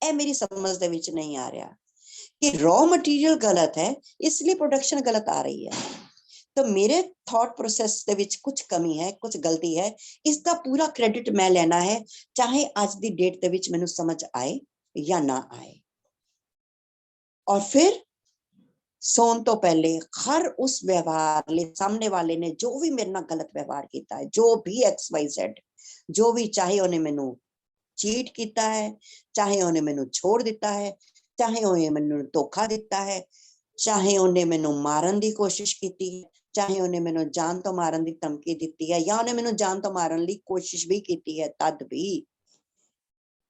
ਇਹ ਮੇਰੀ ਸਮਝ ਦੇ ਵਿੱਚ ਨਹੀਂ ਆ ਰਿਹਾ ਕਿ ਰॉ ਮਟੀਰੀਅਲ ਗਲਤ ਹੈ, ਇਸ ਲਈ ਪ੍ਰੋਡਕਸ਼ਨ ਗਲਤ ਆ ਰਹੀ ਹੈ। तो मेरे थॉट प्रोसेस ਦੇ ਵਿੱਚ ਕੁਝ ਕਮੀ ਹੈ, ਕੁਝ ਗਲਤੀ ਹੈ, ਇਸ ਦਾ ਪੂਰਾ ਕ੍ਰੈਡਿਟ ਮੈਂ ਲੈਣਾ ਹੈ, ਚਾਹੇ ਅੱਜ ਦੀ ਡੇਟ ਦੇ ਵਿੱਚ ਮੈਨੂੰ ਸਮਝ ਆਏ ਜਾਂ ਨਾ ਆਏ। और फिर सोन तो पहले हर उस व्यवहार ले, सामने वाले ने जो भी मेरे नाल गलत व्यवहार किया है, जो भी XYZ, जो भी, चाहे उन्हें मैनू चीट किया है, चाहे उन्हें मैनू छोड़ दिता है, चाहे उन्हें मैनू धोखा दिता है, चाहे उन्हें मैनू मारन की कोशिश की है, चाहे उन्हें मैनू जान तो मारन की धमकी दी है, या उन्हें मैनू जान तो मारन की कोशिश भी की है, तद भी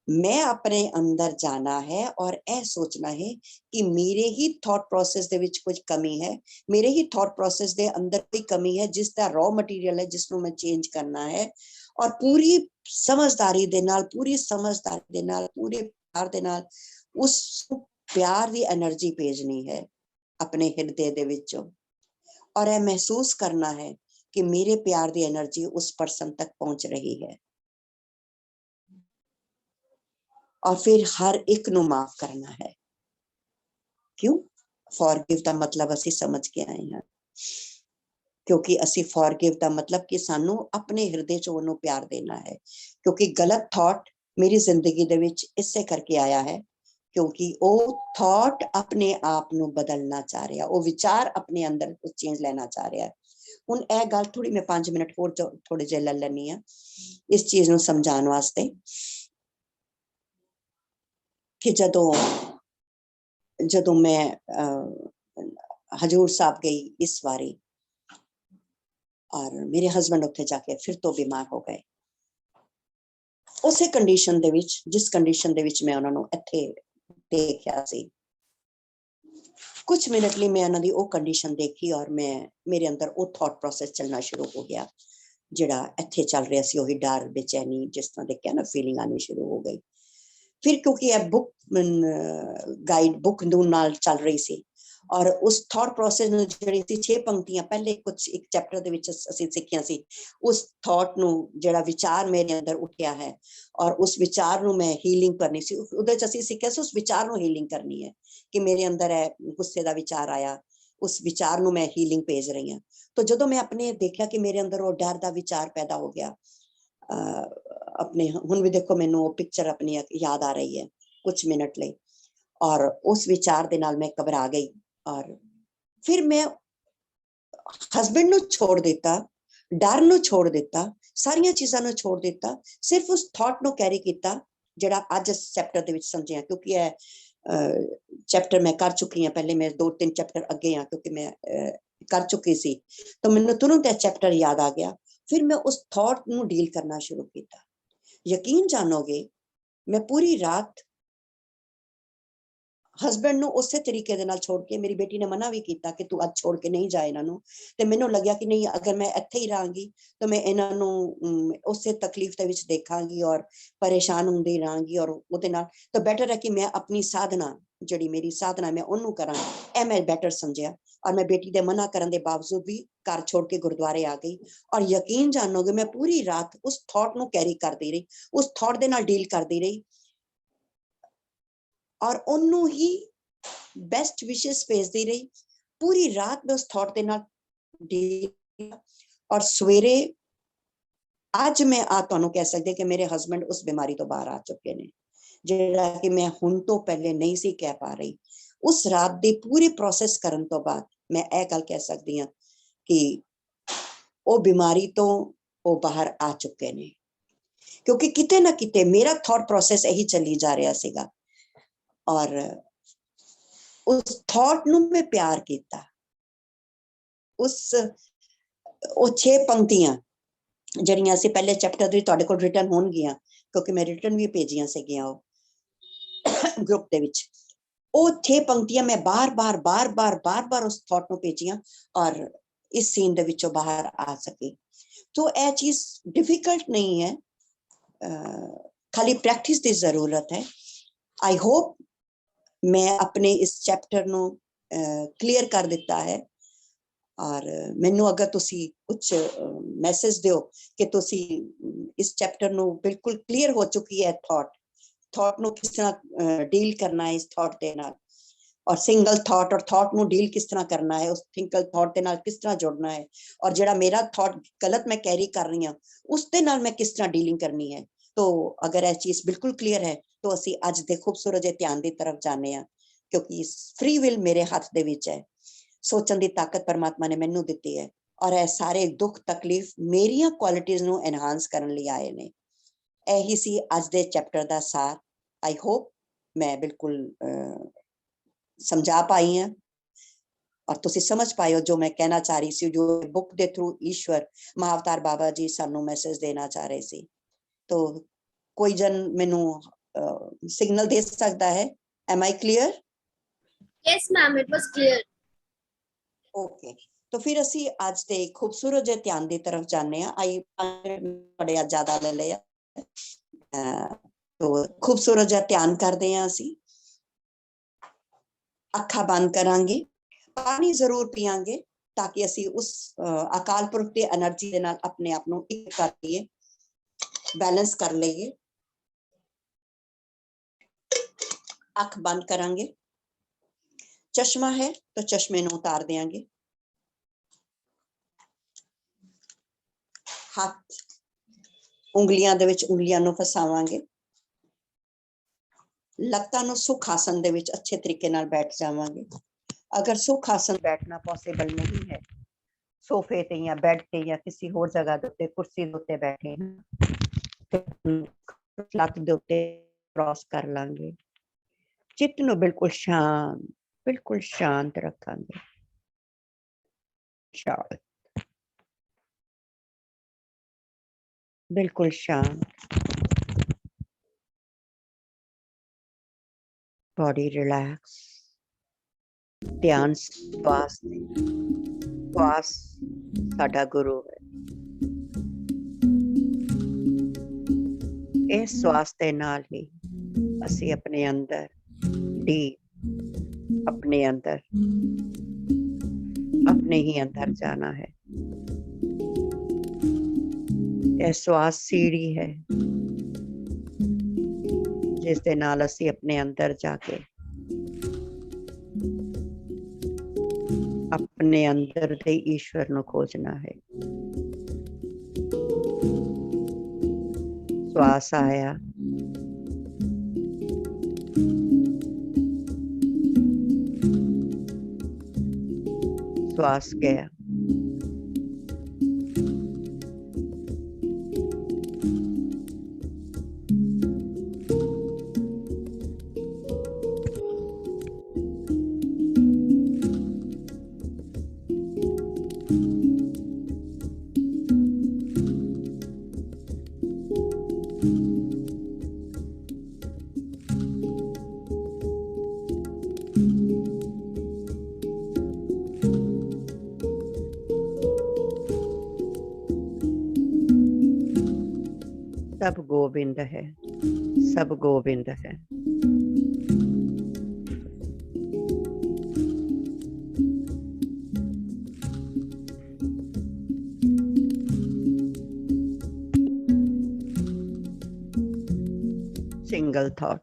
मैं अपने अंदर जाना है और यह सोचना है कि मेरे ही थॉट प्रोसेस दे विच कुछ कमी है, मेरे ही थॉट प्रोसेस दे अंदर कोई कमी है, जिसका रॉ मटीरियल है, जिसनों मैं चेंज करना है। और पूरी समझदारी दे नाल, पूरी समझदारी दे नाल, पूरे प्यार दे नाल उस प्यार दी एनर्जी भेजनी है अपने हृदय दे विचों, और यह महसूस करना है कि मेरे प्यार दी एनर्जी उस पर्सन तक पहुंच रही है। और फिर हर एक नू माफ करना है। क्यों? फॉरगिव दा मतलब असी समझ के आए हैं, क्योंकि असी फॉरगिव दा मतलब कि सानू अपने हृदय च ओनू प्यार देना है, क्योंकि गलत थॉट मेरी जिंदगी दे विच इससे करके आया है क्योंकि ਉਹ ਥਾਟ ਆਪਣੇ ਆਪ ਨੂੰ ਬਦਲਣਾ ਚਾਹ ਰਿਹਾ, ਉਹ ਵਿਚਾਰ ਆਪਣੇ ਅੰਦਰ ਕੁਝ ਚੇਂਜ ਲੈਣਾ ਚਾਹ ਰਿਹਾ। ਹੁਣ ਇਹ ਗੱਲ ਥੋੜੀ ਮੈਂ 5 ਮਿੰਟ ਹੋਰ ਥੋੜੇ ਜਿਹੇ ਲੈ ਲੈਣੀ ਆ ਇਸ ਚੀਜ਼ ਨੂੰ ਸਮਝਾਉਣ ਵਾਸਤੇ ਕਿ ਜਦੋਂ ਮੈਂ ਹਜੂਰ ਸਾਹਿਬ ਗਈ ਇਸ ਵਾਰੀ और मेरे हस्बैंड उत्थे जाके फिर तो बीमार हो गए। उसे कंडीशन दे विच जिस कंडीशन दे विच मैं उन्हां नूं इत्थे देखिया सी, कुछ मिनट लिए मैं उन्हां दी वो कंडीशन देखी और मैं मेरे अंदर वो थॉट प्रोसेस चलना शुरू हो गया जिहड़ा इत्थे चल रहा सी, वही डर बेचैनी जिस तरह देखिया ना फीलिंग आनी शुरू हो गई। फिर क्योंकि यह बुक गाइड बुक नाल चल रही सी और उस थॉट प्रोसेस ਨੂੰ ਜਿਹੜੀ ਸੀ 6 ਪੰਕਤੀਆਂ ਪਹਿਲੇ ਕੁਝ ਇੱਕ ਚੈਪਟਰ ਦੇ ਵਿੱਚ ਅਸੀਂ ਸਿੱਖਿਆ ਸੀ, ਉਸ ਥਾਟ ਨੂੰ ਜਿਹੜਾ ਵਿਚਾਰ ਮੇਰੇ ਅੰਦਰ ਉੱਠਿਆ ਹੈ ਔਰ ਉਸ ਵਿਚਾਰ ਨੂੰ ਮੈਂ ਹੀਲਿੰਗ ਕਰਨੀ ਸੀ। ਉਹਦੇ ਚ ਅਸੀਂ ਸਿੱਖਿਆ ਸੀ ਉਸ ਵਿਚਾਰ ਨੂੰ ਹੀਲਿੰਗ ਕਰਨੀ ਹੈ ਕਿ ਮੇਰੇ ਅੰਦਰ ਹੈ ਗੁੱਸੇ ਦਾ ਵਿਚਾਰ ਆਇਆ, ਉਸ ਵਿਚਾਰ ਨੂੰ ਮੈਂ ਹੀਲਿੰਗ ਭੇਜ ਰਹੀ ਹਾਂ। ਤਾਂ ਜਦੋਂ ਮੈਂ ਆਪਣੇ ਦੇਖਿਆ ਕਿ ਮੇਰੇ ਅੰਦਰ ਉਹ ਡਰ ਦਾ ਵਿਚਾਰ ਪੈਦਾ ਹੋ ਗਿਆ, अपने हुण भी देखो मैनू वो पिक्चर अपनी याद आ रही है कुछ मिनट ਲਈ और उस विचार दे नाल मैं घबरा गई और फिर मैं हस्बैंड ਨੂੰ छोड़ दिता, डर ਨੂੰ छोड़ दिता, सारियां चीज़ां ਨੂੰ छोड़ दिता, सिर्फ उस थॉट ਨੂੰ कैरी किया ਜਿਹੜਾ ਅੱਜ इस चैप्टर ਦੇ ਵਿੱਚ समझिया। क्योंकि चैप्टर मैं कर चुकी हाँ, पहले मैं 2-3 चैप्टर अगे हाँ क्योंकि मैं कर चुकी सी, तो मैनू तुरंत यह चैप्टर याद आ गया। फिर मैं उस थॉट ਨੂੰ डील करना शुरू किया। यकीन जानोगे मैं पूरी रात हस्बैंड ਨੂੰ ਉਸੇ ਤਰੀਕੇ ਦੇ ਨਾਲ छोड़ के, मेरी बेटी ने मना भी किया कि तू ਅੱਜ छोड़ के नहीं जा इन्हां ਨੂੰ, ਤੇ ਮੈਨੂੰ ਲੱਗਿਆ कि नहीं अगर मैं ਇੱਥੇ ਹੀ रहांगी तो मैं इन्हां ਨੂੰ ਉਸੇ तकलीफ ਦੇ ਵਿੱਚ ਦੇਖਾਂਗੀ और परेशान ਹੁੰਦੀ रहांगी और ਉਹਦੇ ਨਾਲ ਤਾਂ बेटर है कि मैं अपनी साधना ਜਿਹੜੀ मेरी साधना मैं ਉਹਨੂੰ ਕਰਾਂ। ਇਹ मैं बेटर समझिया और मैं बेटी ਦੇ मना ਕਰਨ ਦੇ बावजूद भी घर छोड़ के गुरुद्वारे आ गई। और यकीन जानोगे मैं पूरी रात उस थॉट ਨੂੰ कैरी करती रही, उस थॉट ਦੇ ਨਾਲ डील करती रही और ਉਹਨੂੰ ही बेस्ट विशेस भेजती रही। पूरी रात मैं उस थॉट ਦੇ ਨਾਲ डील और सवेरे ਅੱਜ मैं ਤੁਹਾਨੂੰ कह सकती कि मेरे हस्बैंड उस बीमारी तो बाहर आ चुके ने, ਜਿਹੜਾ कि मैं हुण तो पहले नहीं सी कह पा रही। उस रात ਦੇ पूरे प्रोसेस ਕਰਨ ਤੋਂ ਬਾਅਦ मैं ਇਹ ਗੱਲ ਕਹਿ ਸਕਦੀ ਹਾਂ कि ਉਹ बीमारी तो वो बाहर आ चुके ने, क्योंकि किते ना किते मेरा थॉट प्रोसेस यही चली जा रहा सीगा और उस थॉट ਨੂੰ मैं प्यार किया। उस 6 पंक्तियां ਜਿਹੜੀਆਂ ਅਸੀਂ ਪਹਿਲੇ ਚੈਪਟਰ ਦੇ ਤੁਹਾਡੇ ਕੋਲ ਰਿਟਨ ਹੋਣਗੀਆਂ ਕਿਉਂਕਿ ਮੈਂ ਰਿਟਨ ਵੀ ਭੇਜੀਆਂ ਸੀਗੀਆਂ ਉਹ ग्रुप ਦੇ ਵਿੱਚ। ਉਹ 6 पंक्तियां मैं बार-बार उस थॉट ਨੂੰ ਭੇਜੀਆਂ और इस सीन ਦੇ ਵਿੱਚੋਂ बाहर आ सकी। तो यह चीज डिफिकल्ट नहीं है, खाली प्रैक्टिस की जरूरत है। आई होप मैं अपने इस चैप्टर ਨੂੰ क्लियर कर दिता है और मैनू अगर तुसी कुछ मैसेज दियो कि तुसी इस चैप्टर ਨੂੰ बिल्कुल क्लियर हो चुकी है थॉट ਨੂੰ किस तरह डील करना है इस थॉट के नाल और सिंगल थॉट और थॉट ਨੂੰ डील किस तरह करना है, उस सिंगल थॉट के नाल किस तरह जुड़ना है और जेड़ा मेरा थॉट गलत मैं कैरी कर रही हूँ उस दे नाल मैं किस तरह डीलिंग करनी है। तो अगर यह चीज बिल्कुल क्लियर है तो असी अज दे खूबसूरत जे ध्यान की तरफ जाने हैं क्योंकि फ्री विल मेरे हाथ दे विच है, सोचण दी ताकत परमात्मा ने मैनू दिती है और यह सारे दुख तकलीफ मेरिया क्वालिटीज नू एनहांस करने लिए आए ने। यही सी अज दे चैप्टर दा सार। आई होप मैं बिल्कुल समझा पाई हैं और तुसी समझ पाए हो जो मैं कहना चाह रही सी, जो बुक के थ्रू ईश्वर महाअवतार बाबा जी सानू मैसेज देना चाह रहे सी। तो कोई जन मैनू सिग्नल दे सकता है? Am I clear? Yes, ma'am, it was clear. Okay, तो फिर असी आज दे खूबसूरत जे ध्यान की तरफ जाने हैं। आई बड़े ज्यादा ले लिया, तो खूबसूरत जा ध्यान करते हैं। असी अखा बंद करांगे, पानी जरूर पियांगे ताकि असी उस अकाल पुरख की एनर्जी दे नाल अपने आप नू एक कर लईए, बैलेंस कर लईए। अख बंद करांगे, चश्मा है तो चश्मे नू उतार देंगे, हाथ उंगलियां दे विच उंगलियां नू फसावांगे, ਲੱਤਾਂ ਨੂੰ ਸੁਖ ਆਸਨ ਦੇ ਵਿੱਚ ਅੱਛੇ ਤਰੀਕੇ ਨਾਲ ਬੈਠ ਜਾਵਾਂਗੇ। ਅਗਰ ਸੁਖ ਆਸਨ ਬੈਠਣਾ ਪੋਸੀਬਲ ਨਹੀਂ ਹੈ, ਸੋਫੇ ਤੇ ਜਾਂ ਬੈੱਡ ਤੇ ਜਾਂ ਕਿਸੇ ਹੋਰ ਜਗ੍ਹਾ ਦੇ ਉੱਤੇ ਕੁਰਸੀ ਦੇ ਉੱਤੇ ਬੈਠੇ ਹਾਂ, ਲੱਤ ਦੇ ਉੱਤੇ ਕ੍ਰਾਸ ਕਰ ਲਾਂਗੇ। ਚਿੱਤ ਨੂੰ ਬਿਲਕੁਲ ਸ਼ਾਂਤ ਰੱਖਾਂਗੇ। ਸ਼ਾਂਤ, ਬਿਲਕੁਲ ਸ਼ਾਂਤ। Body relax. ध्यान श्वास ते। श्वास साडा गुरु है। इस श्वास दे नाल ही असी अपने अंदर डीप अपने ही अंदर जाना है। यह श्वास सीढ़ी है जिस दे नाल असी अपने अंदर जाके अपने अंदर दे ईश्वर नू खोजना है। श्वास आया, श्वास गया। सब गोविंद है, सब गोविंद है। Single thought.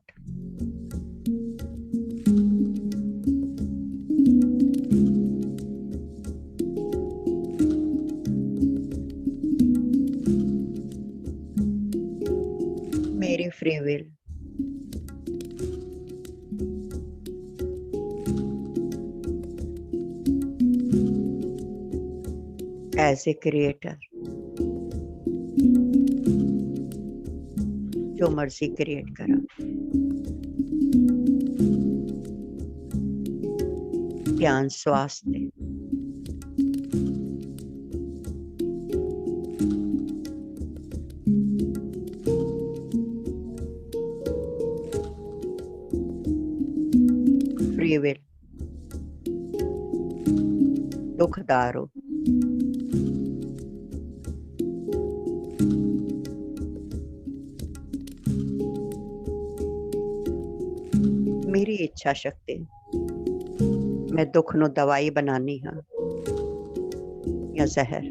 मेरी free will. As a creator जो मर्जी क्रिएट करा। ध्यान श्वास दे। Free will. दुखदारो। मेरी इच्छा शक्ति। मैं दुख नू दवाई बनानी हाँ या जहर।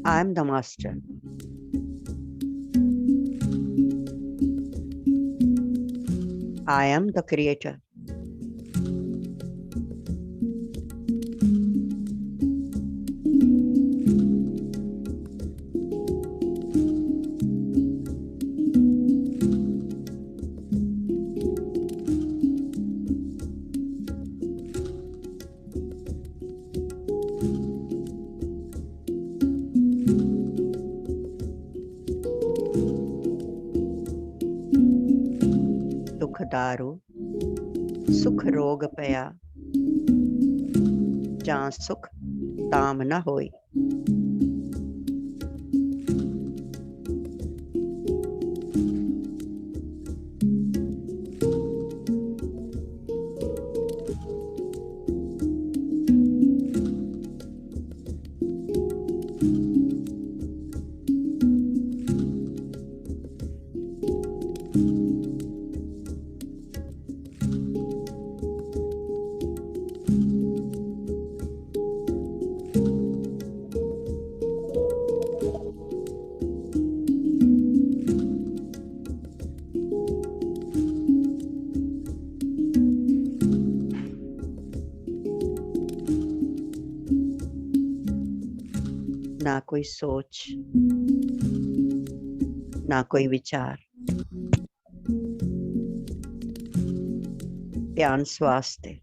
I am the master. I am the creator. दुखदारू सुख रोग पया जां सुख ताम न होई। ना कोई सोच, ना कोई विचार। ध्यान श्वास ते।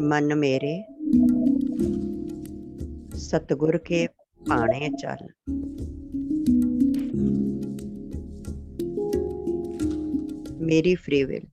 मन मेरे सतगुर के भाणे चल। मेरी फ्री विल।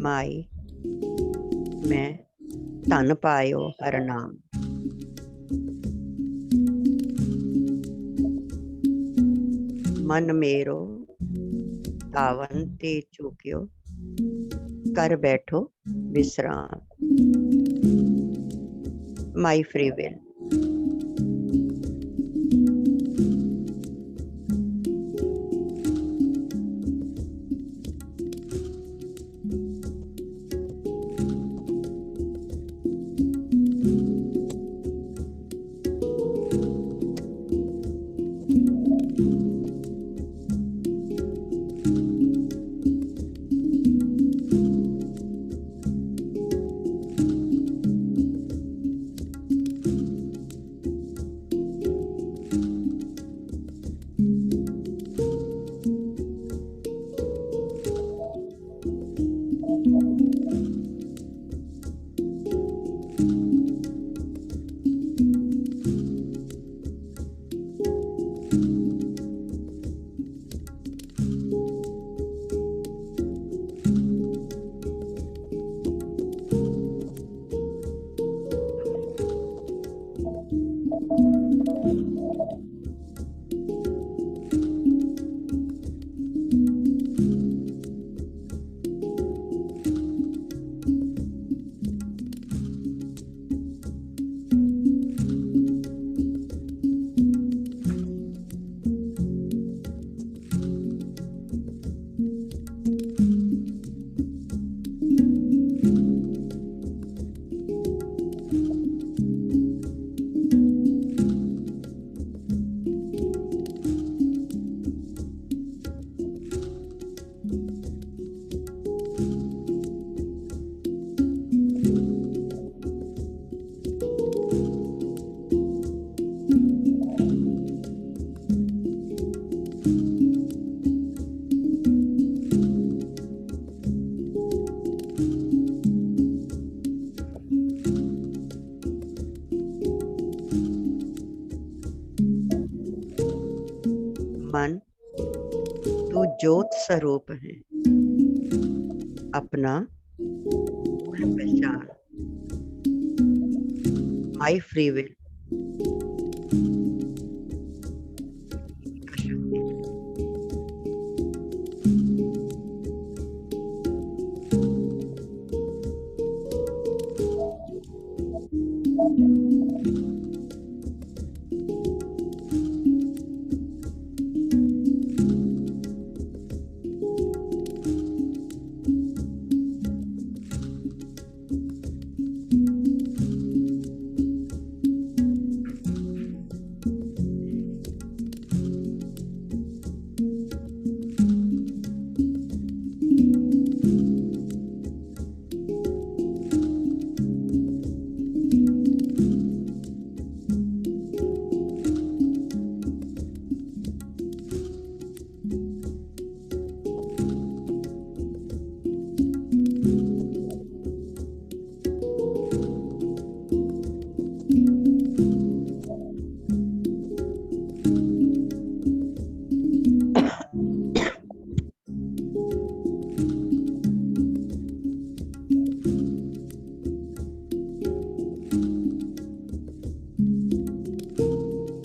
माई मैं धन पायो हर नाम। मन मेरो तावन ते चूक्यो, कर बैठो विश्राम। My free will. मन तू ज्योत स्वरूप है, अपना मूल पहचान। My free will.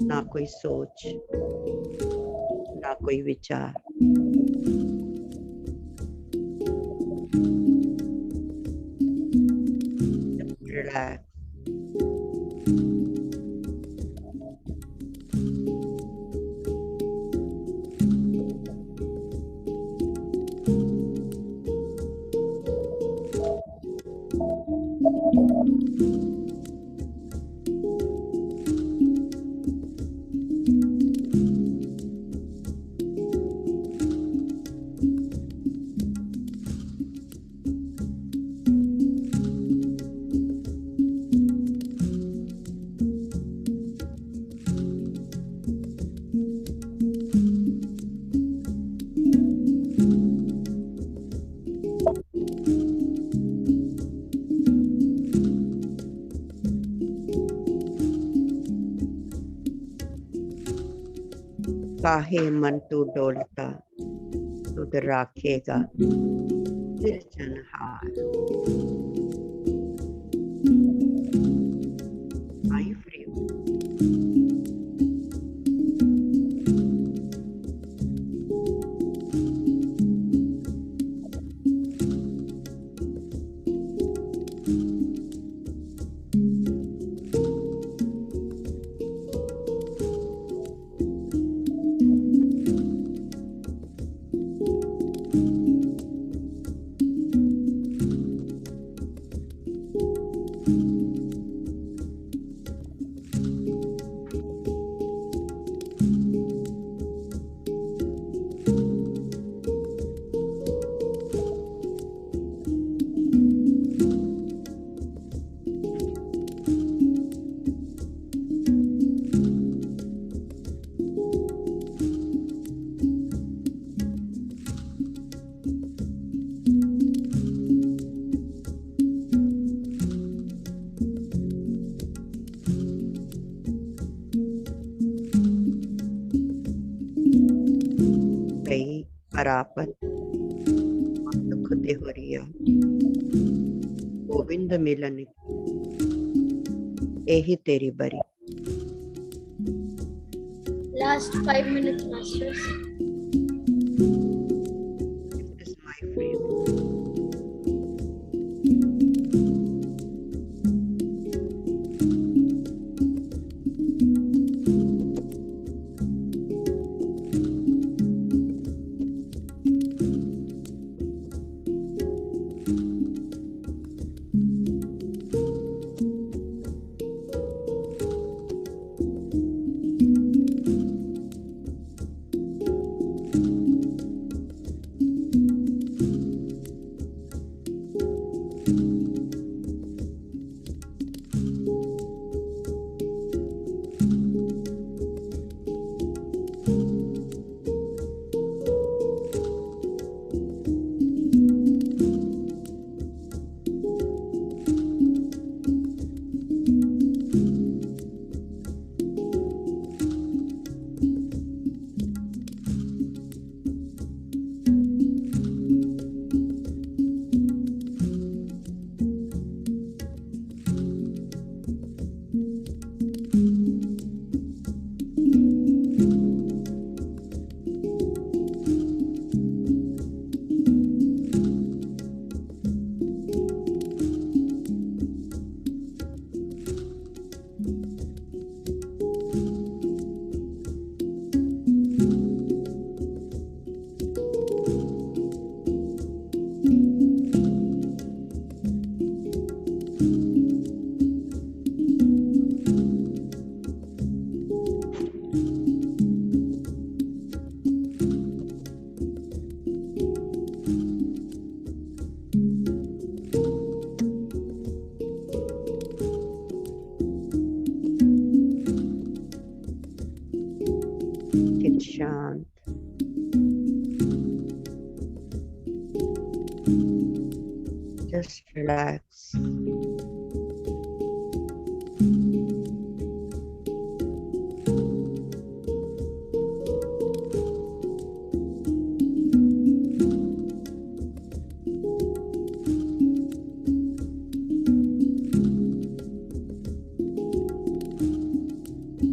ना कोई सोच, ना कोई विचार, रिलैक्स। काहे मन तू डोलता, तुद राखेगा सिरजनहार। My free will. गई परापत दुख ते होरिया, गोविंद मिलन यही तेरी बरी। Last 5 minutes, masters. This is my free will. relax.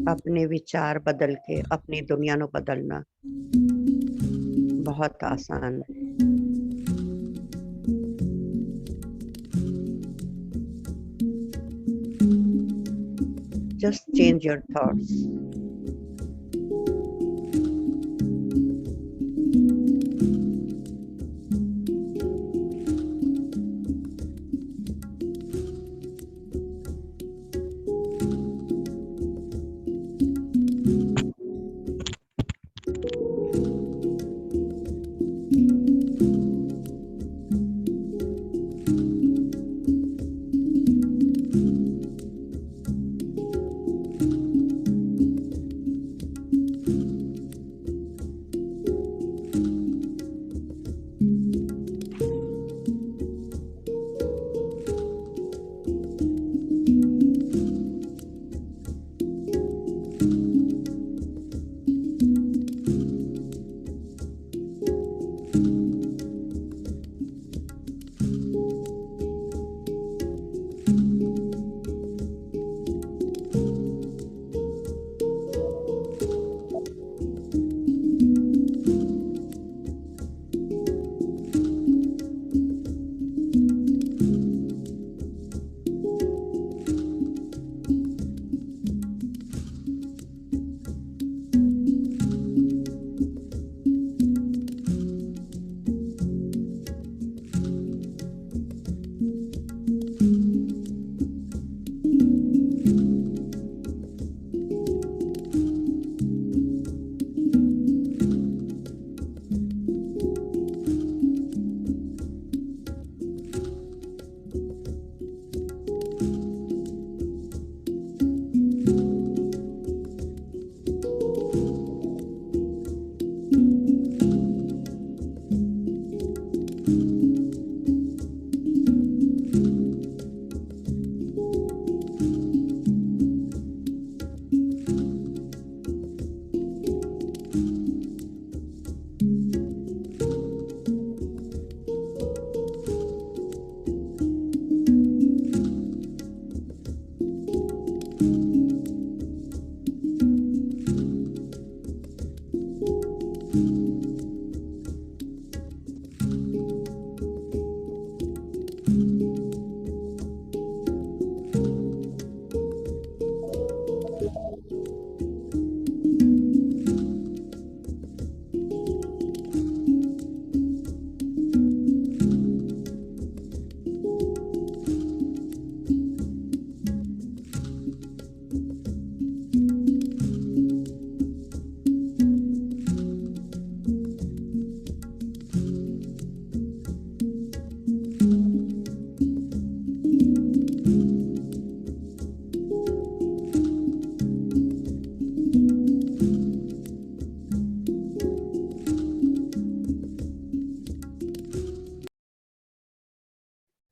अपने विचार बदल के अपनी दुनिया नु बदलना बहुत आसान है। Just change your thoughts.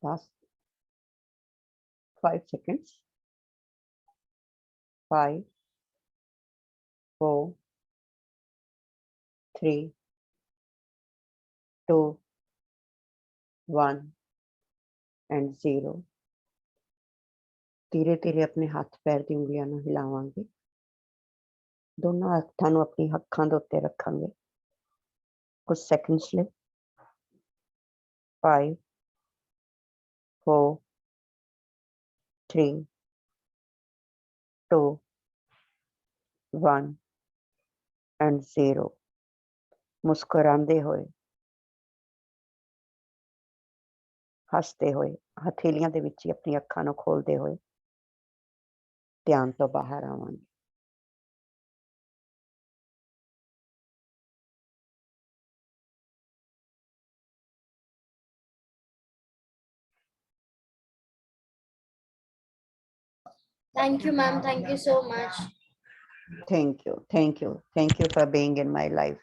Last 5 seconds. 5, 4, 3, 2, 1 and 0. धीरे धीरे अपने हाथ पैर दी उंगलियां ਨੂੰ ਹਿਲਾਵਾਂਗੇ। दोनों हत्थां ਨੂੰ अपनी ਅੱਖਾਂ ਦੇ ਉੱਤੇ ਰੱਖਾਂਗੇ कुछ सेकंड्स ਲਈ। 5, 4, 3, 2, 1 and 0। मुस्कुराते हुए हसते हुए हथेलियां ਦੇ ਵਿੱਚ ਹੀ ਆਪਣੀ ਅੱਖਾਂ ਨੂੰ ਖੋਲਦੇ ਹੋਏ ਧਿਆਨ ਤੋਂ ਬਾਹਰ ਆਵਾਂਗੇ। Thank you, ma'am. Thank you so much. Thank you, thank you, thank you for being in my life।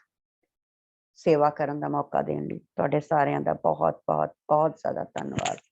सेवा ਕਰਨ ਦਾ ਮੌਕਾ ਦੇਣ ਲਈ ਤੁਹਾਡੇ ਸਾਰਿਆਂ ਦਾ ਬਹੁਤ ਬਹੁਤ ਬਹੁਤ ਜ਼ਿਆਦਾ ਧੰਨਵਾਦ।